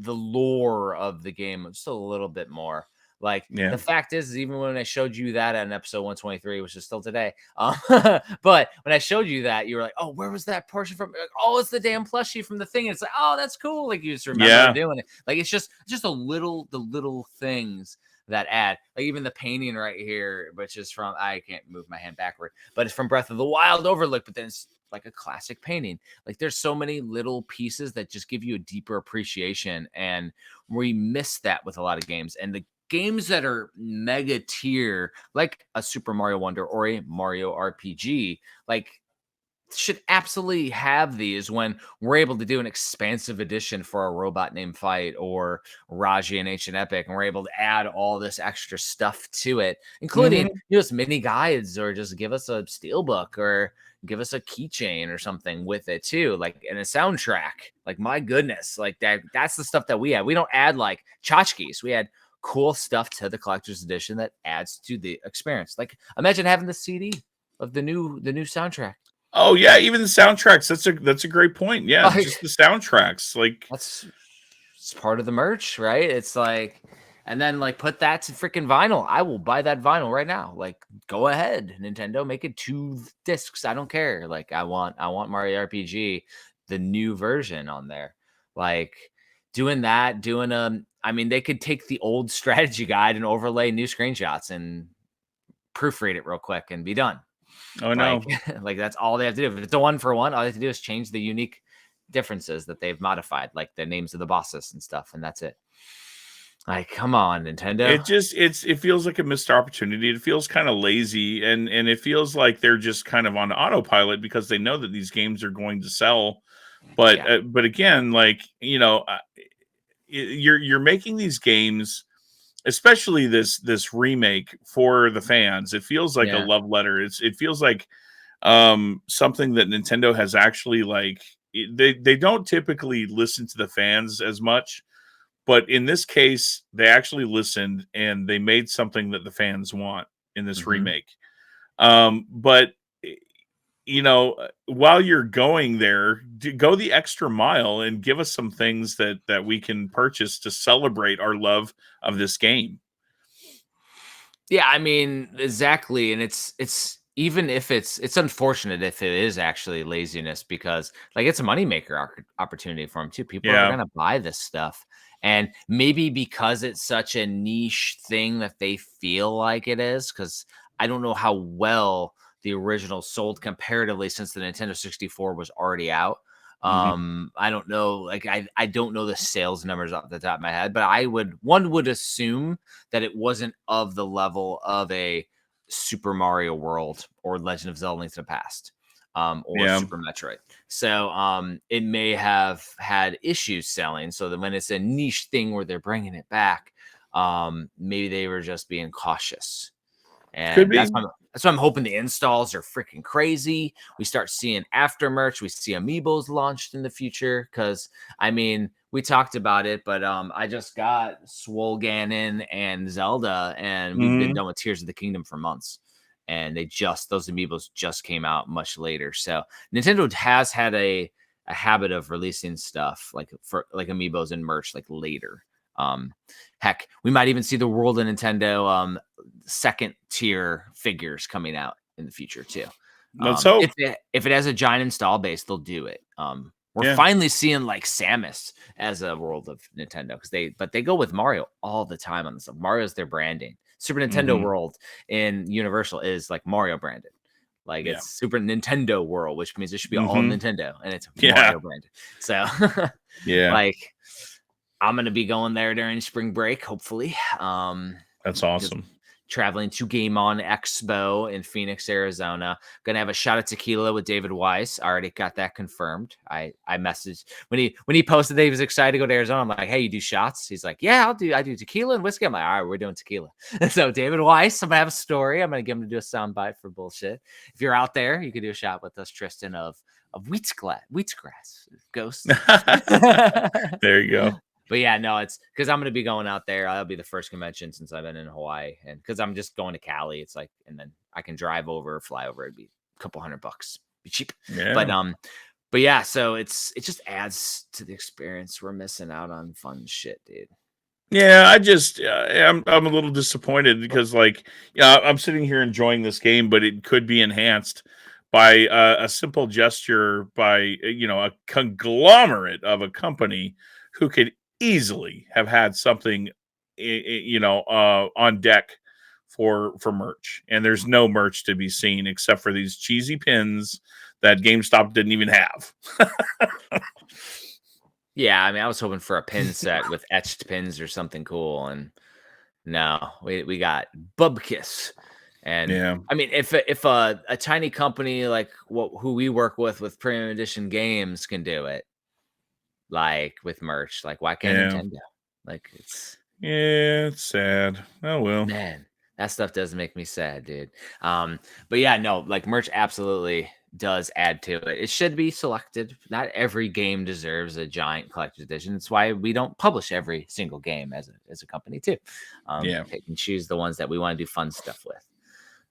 lore of the game just a little bit more. Like, the fact is even when I showed you that on episode 123, which is still today, but when I showed you that, you were like, oh, where was that portion from? Like, oh, it's the damn plushie from the thing. And it's like, oh, that's cool. Like, you just remember doing it. Like, it's just the little things that add. Like, even the painting right here, which is from, I can't move my hand backward, but it's from Breath of the Wild Overlook, but then it's like a classic painting. Like, there's so many little pieces that just give you a deeper appreciation, and we miss that with a lot of games. And the games that are mega tier, like a Super Mario Wonder or a Mario RPG, like, should absolutely have these when we're able to do an expansive edition for a Robot Named Fight or Raji and Ancient Epic, and we're able to add all this extra stuff to it, including just mini guides, or just give us a steelbook, or give us a keychain or something with it too, like, and a soundtrack. Like, my goodness, like that's the stuff that we had. We don't add like tchotchkes. We had cool stuff to the collector's edition that adds to the experience. Like, imagine having the CD of the new soundtrack. Oh yeah, even the soundtracks. That's a great point. Yeah, like, just the soundtracks. Like, it's part of the merch, right? It's like, and then like put that to freaking vinyl. I will buy that vinyl right now. Like, go ahead, Nintendo, make it 2 discs. I don't care. Like, I want Mario RPG, the new version on there. Like, doing that, I mean, they could take the old strategy guide and overlay new screenshots and proofread it real quick and be done. Oh no. Like, that's all they have to do. If it's a 1-for-1, all they have to do is change the unique differences that they've modified, like the names of the bosses and stuff, and that's it. Like, come on, Nintendo. It feels like a missed opportunity. It feels kind of lazy, and it feels like they're just kind of on autopilot because they know that these games are going to sell. But again, like, you're making these games, especially this remake, for the fans. It feels like a love letter. It feels like something that Nintendo has actually, like, they don't typically listen to the fans as much, but in this case they actually listened and they made something that the fans want in this remake. But while you're going there, go the extra mile and give us some things that we can purchase to celebrate our love of this game. Yeah, I mean, exactly. And it's even if it's unfortunate if it is actually laziness, because like, it's a moneymaker opportunity for them too. People are going to buy this stuff. And maybe because it's such a niche thing that they feel like it is, because I don't know how well the original sold comparatively, since the Nintendo 64 was already out. I don't know, like I don't know the sales numbers off the top of my head, but one would assume that it wasn't of the level of a Super Mario World or Legend of Zelda: Link to the Past, or Super Metroid. So it may have had issues selling. So that when it's a niche thing where they're bringing it back, maybe they were just being cautious. And that's why I'm hoping the installs are freaking crazy. We start seeing after merch. We see amiibos launched in the future. Because, I mean, we talked about it, but I just got Swole Ganon and Zelda, and we've been done with Tears of the Kingdom for months. And those amiibos just came out much later. So Nintendo has had a habit of releasing stuff like amiibos and merch like later. Heck, we might even see the World of Nintendo second tier figures coming out in the future too. Let's hope. If it has a giant install base, they'll do it. We're finally seeing like Samus as a World of Nintendo, because they go with Mario all the time on this stuff. Mario's their branding. Super Nintendo World in Universal is like Mario branded. Like it's Super Nintendo World, which means it should be all Nintendo, and it's Mario branded. So like I'm gonna be going there during spring break, hopefully. That's awesome. Traveling to Game On Expo in Phoenix, Arizona. Gonna have a shot of tequila with David Weiss. I already got that confirmed. I messaged when he posted that he was excited to go to Arizona. I'm like, hey, you do shots? He's like, yeah, I do tequila and whiskey. I'm like, all right, we're doing tequila. And so David Weiss, I'm gonna have a story. I'm gonna get him to do a soundbite for bullshit. If you're out there, you could do a shot with us, Tristan, of wheatgrass ghost. There you go. But yeah, no, it's because I'm going to be going out there. That'll be the first convention since I've been in Hawaii. And because I'm just going to Cali, it's like, and then I can drive over, fly over. It'd be a couple $100, be cheap. Yeah. But yeah, so it just adds to the experience. We're missing out on fun shit, dude. Yeah, I'm a little disappointed because I'm sitting here enjoying this game, but it could be enhanced by a simple gesture by a conglomerate of a company who could easily have had something on deck for merch, and there's no merch to be seen except for these cheesy pins that GameStop didn't even have. Yeah, I mean, I was hoping for a pin set with etched pins or something cool, and no, we got Bubkiss. And I mean, if a tiny company like who we work with Premium Edition Games can do it, like with merch, like why can't Nintendo? Like it's sad. Oh well, man, that stuff does make me sad, dude. But yeah, no, like merch absolutely does add to it. It should be selected. Not every game deserves a giant collector's edition. That's why we don't publish every single game as a company too. Pick and choose the ones that we want to do fun stuff with.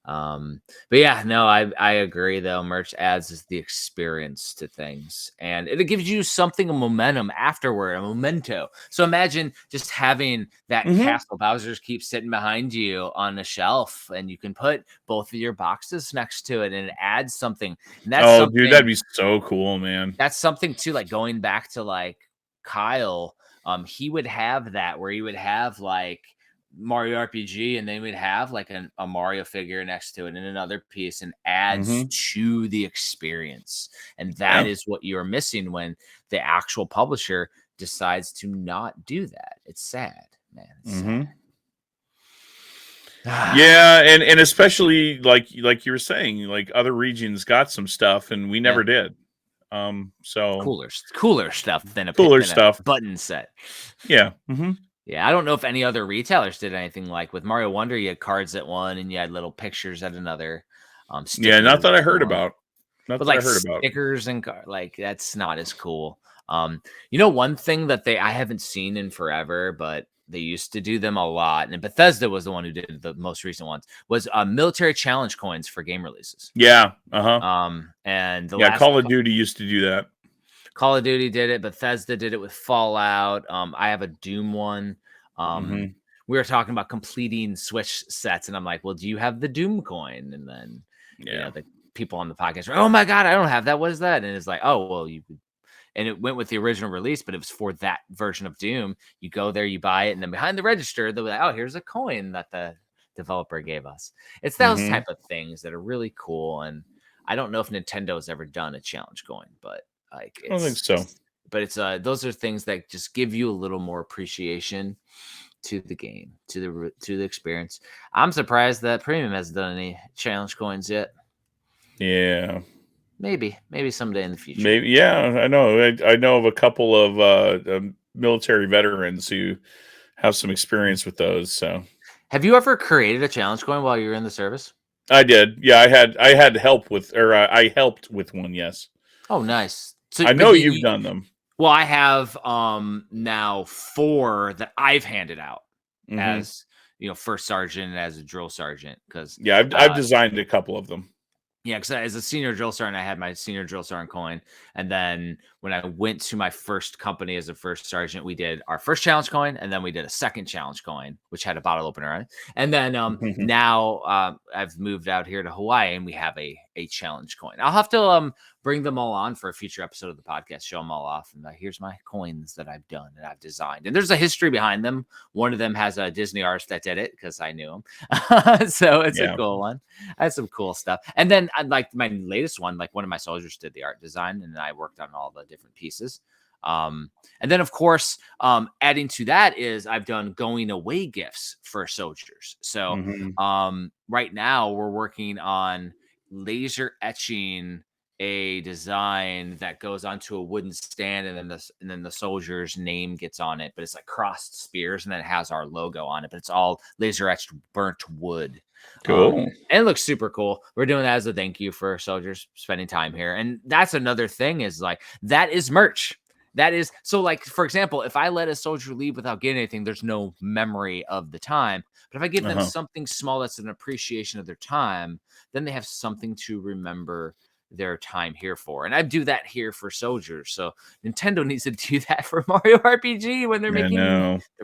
But yeah, no, I agree though. Merch adds the experience to things, and it gives you something, a momentum afterward, a memento. So imagine just having that Castle Bowser's Keep sitting behind you on a shelf, and you can put both of your boxes next to it, and it adds something. And that's dude, that'd be so cool, man. That's something too, like going back to like Kyle, he would have that where he would have like Mario RPG, and then we'd have like a Mario figure next to it and another piece, and adds to the experience. And that is what you're missing when the actual publisher decides to not do that. It's sad, man. It's sad. Yeah, and especially like you were saying, like other regions got some stuff and we never did. So cooler stuff than a button set. Yeah. Yeah, I don't know if any other retailers did anything like with Mario Wonder. You had cards at one, and you had little pictures at another. Not that I heard about. Stickers and like that's not as cool. One thing that I haven't seen in forever, but they used to do them a lot, and Bethesda was the one who did the most recent ones. Was military challenge coins for game releases. Yeah. And Call of Duty used to do that. Call of Duty did it. Bethesda did it with Fallout. I have a Doom one. We were talking about completing Switch sets, and I'm like, well, do you have the Doom coin? And then the people on the podcast were, oh my God, I don't have that. What is that? And it's like, oh, well, and it went with the original release, but it was for that version of Doom. You go there, you buy it, and then behind the register, they'll be like, oh, here's a coin that the developer gave us. It's those type of things that are really cool. And I don't know if Nintendo has ever done a challenge coin, but like I don't think so. But it's those are things that just give you a little more appreciation to the game, to the experience. I'm surprised that Premium hasn't done any challenge coins yet. Yeah. Maybe someday in the future. Maybe, yeah, I know. I know of a couple of military veterans who have some experience with those. So, have you ever created a challenge coin while you were in the service? I did. Yeah, I had help with, or I helped with one. Yes. Oh, nice. So I know you've done them. Well, I have now 4 that I've handed out as first sergeant and as a drill sergeant. Because I've designed a couple of them. Yeah, because as a senior drill sergeant, I had my senior drill sergeant coin. And then when I went to my first company as a first sergeant, we did our first challenge coin, and then we did a second challenge coin, which had a bottle opener on it. And then now I've moved out here to Hawaii, and we have a challenge coin. I'll have to bring them all on for a future episode of the podcast, show them all off. And here's my coins that I've done and I've designed. And there's a history behind them. One of them has a Disney artist that did it because I knew him. So it's a cool one. I had some cool stuff. And then like my latest one, like one of my soldiers did the art design, and I worked on all the different pieces. And then of course, adding to that is I've done going away gifts for soldiers. So right now we're working on laser etching a design that goes onto a wooden stand, and then the soldier's name gets on it, but it's like crossed spears, and then it has our logo on it, but it's all laser etched burnt wood. Cool. And it looks super cool. We're doing that as a thank you for soldiers spending time here. And that's another thing, is like, that is merch. That is, so like, for example, if I let a soldier leave without getting anything, there's no memory of the time. But if I give them something small that's an appreciation of their time, then they have something to remember their time here for. And I do that here for soldiers. So Nintendo needs to do that for Mario RPG when they're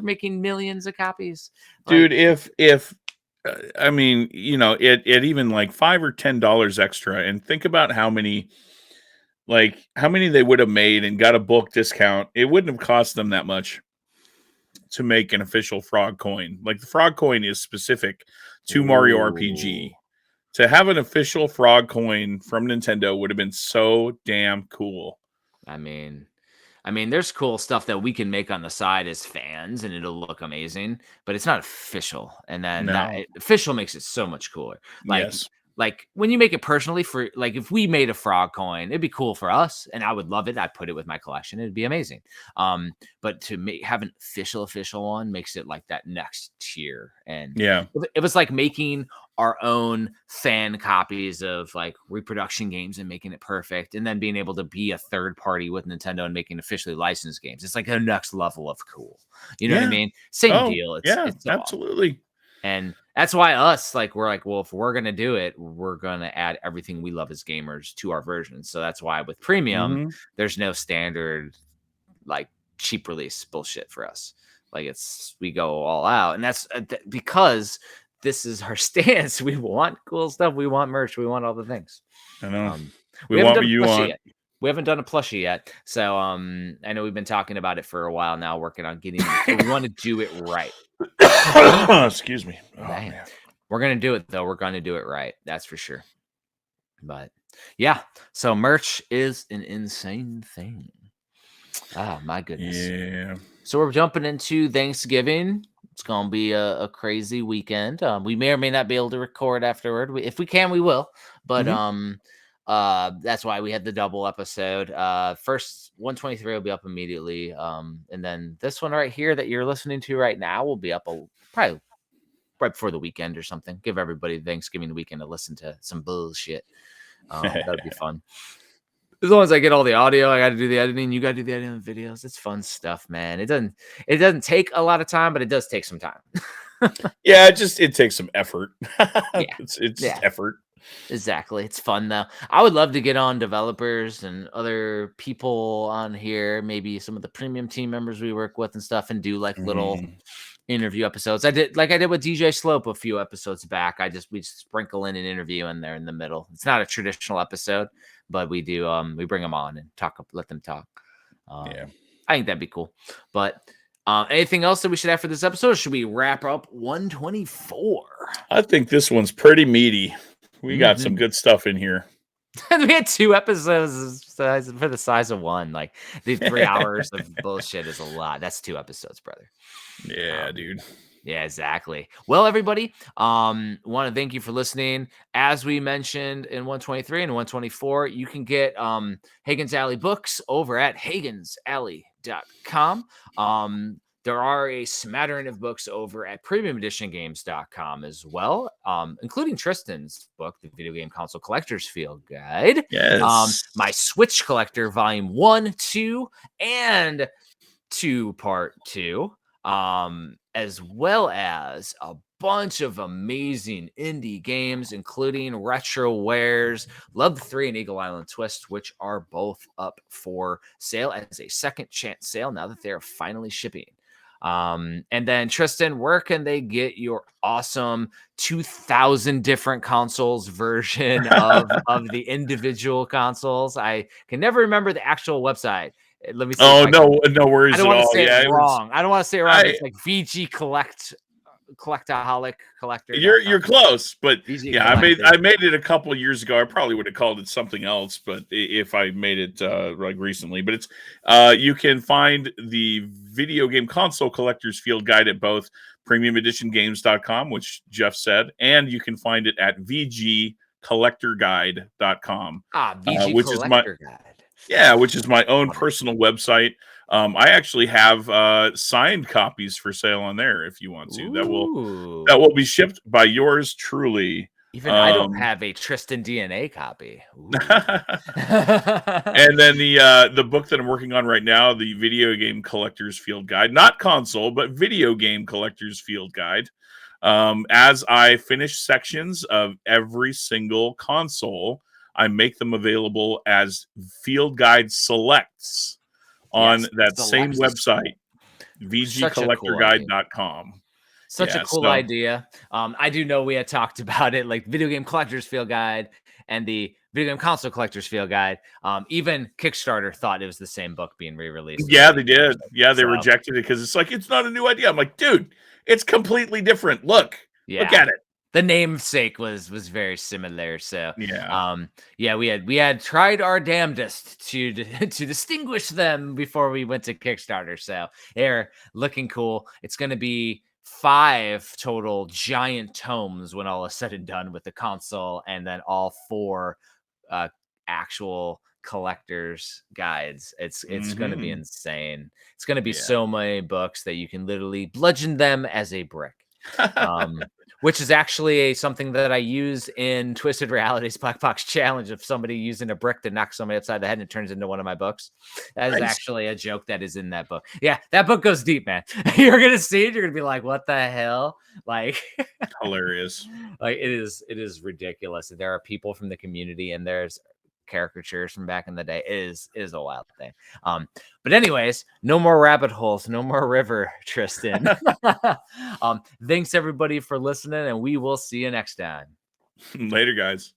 making millions of copies. Dude, if I mean, it even like $5 or $10 extra, and think about how many they would have made and got a bulk discount. It wouldn't have cost them that much to make an official frog coin. Like, the frog coin is specific to Mario RPG. To have an official frog coin from Nintendo would have been so damn cool. I mean, there's cool stuff that we can make on the side as fans, and it'll look amazing, but it's not official. And then official makes it so much cooler. Like when you make it personally, for like, if we made a frog coin, it'd be cool for us, and I would love it. I'd put it with my collection. It'd be amazing. But to have an official one makes it like that next tier. And it was like making our own fan copies of like reproduction games and making it perfect, and then being able to be a third party with Nintendo and making officially licensed games. It's like a next level of cool. You know what I mean? Same deal. It's absolutely. Awesome. And that's why we're like, well, if we're going to do it, we're going to add everything we love as gamers to our version. So that's why with Premium, there's no standard, like, cheap release bullshit for us. Like, we go all out. And that's because this is our stance. We want cool stuff. We want merch. We want all the things. I know. We want what you want. We haven't done a plushie yet. So I know we've been talking about it for a while now, working on getting it. We want to do it right. Excuse me. Oh, man. We're going to do it, though. We're going to do it right. That's for sure. But yeah, so merch is an insane thing. Oh, my goodness. Yeah. So we're jumping into Thanksgiving. It's going to be a crazy weekend. We may or may not be able to record afterward. If we can, we will. But that's why we had the double episode. First 123 will be up immediately. And then this one right here that you're listening to right now will be up probably right before the weekend or something. Give everybody Thanksgiving weekend to listen to some bullshit. That'd be fun. As long as I get all the audio, I got to do the editing. You got to do the editing of the videos. It's fun stuff, man. It doesn't take a lot of time, but it does take some time. Yeah, it takes some effort. It's effort. Exactly. It's fun though. I would love to get on developers and other people on here, maybe some of the premium team members we work with and stuff, and do like little interview episodes. I did with DJ Slope a few episodes back. We sprinkle in an interview in there in the middle. It's not a traditional episode, but we do we bring them on and let them talk. I think that'd be cool. But Anything else that we should have for this episode? Or should we wrap up 124? I think this one's pretty meaty. We got some good stuff in here. We had 2 episodes for the size of one. Like the 3 hours of bullshit is a lot. That's 2 episodes, brother. Yeah, dude. Yeah, exactly. Well, everybody, want to thank you for listening. As we mentioned in 123 and 124, you can get Hagen's Alley books over at hagensalley.com. There are a smattering of books over at premiumeditiongames.com as well, including Tristan's book, The Video Game Console Collector's Field Guide. Yes. My Switch Collector Volume 1, 2, and 2 Part 2. As well as a bunch of amazing indie games, including Retro Wares, Love the 3, and Eagle Island Twist, which are both up for sale as a second chance sale now that they're finally shipping. And then Tristan, where can they get your awesome 2,000 different consoles version of the individual consoles? I can never remember the actual website. Let me see. Oh, no worries. I don't want to say it wrong. Was, I don't want to say it wrong. It's like VG Collectaholic Collector. You're close, but VG yeah, Collector. I made it a couple of years ago. I probably would have called it something else, but if I made it like recently, but it's you can find the Video Game Console Collector's Field Guide at both premiumeditiongames.com, which Jeff said, and you can find it at vgcollectorguide.com. VG which Collector Guide. Yeah, which is my own personal website. I actually have signed copies for sale on there if you want to. Ooh. That will be shipped by yours truly. Even I don't have a Tristan DNA copy. And then the book that I'm working on right now, the Video Game Collector's Field Guide, not console, but Video Game Collector's Field Guide. As I finish sections of every single console, I make them available as field guide selects on that same website, vgcollectorguide.com. Such a cool idea. I do know we had talked about it, like Video Game Collector's Field Guide and the Video Game Console Collector's Field Guide. Even Kickstarter thought it was the same book being re-released. Yeah, they did. Yeah, they rejected it because it's like, it's not a new idea. I'm like, dude, it's completely different. Look at it. The namesake was very similar. So yeah, we had tried our damnedest to distinguish them before we went to Kickstarter. So they're looking cool. It's going to be 5 total giant tomes when all is said and done with the console, and then all 4 actual collector's guides. It's going to be insane. It's going to be so many books that you can literally bludgeon them as a brick. Which is actually something that I use in Twisted Reality's Black Box Challenge of somebody using a brick to knock somebody upside the head and it turns into one of my books. That is actually a joke that is in that book. Yeah, that book goes deep, man. You're going to see it. You're going to be like, what the hell? Like, hilarious. Like, it is ridiculous. There are people from the community and there's caricatures from back in the day. It is a wild thing. But anyways, no more rabbit holes, no more river, Tristan. Thanks everybody for listening, and we will see you next time. Later, guys.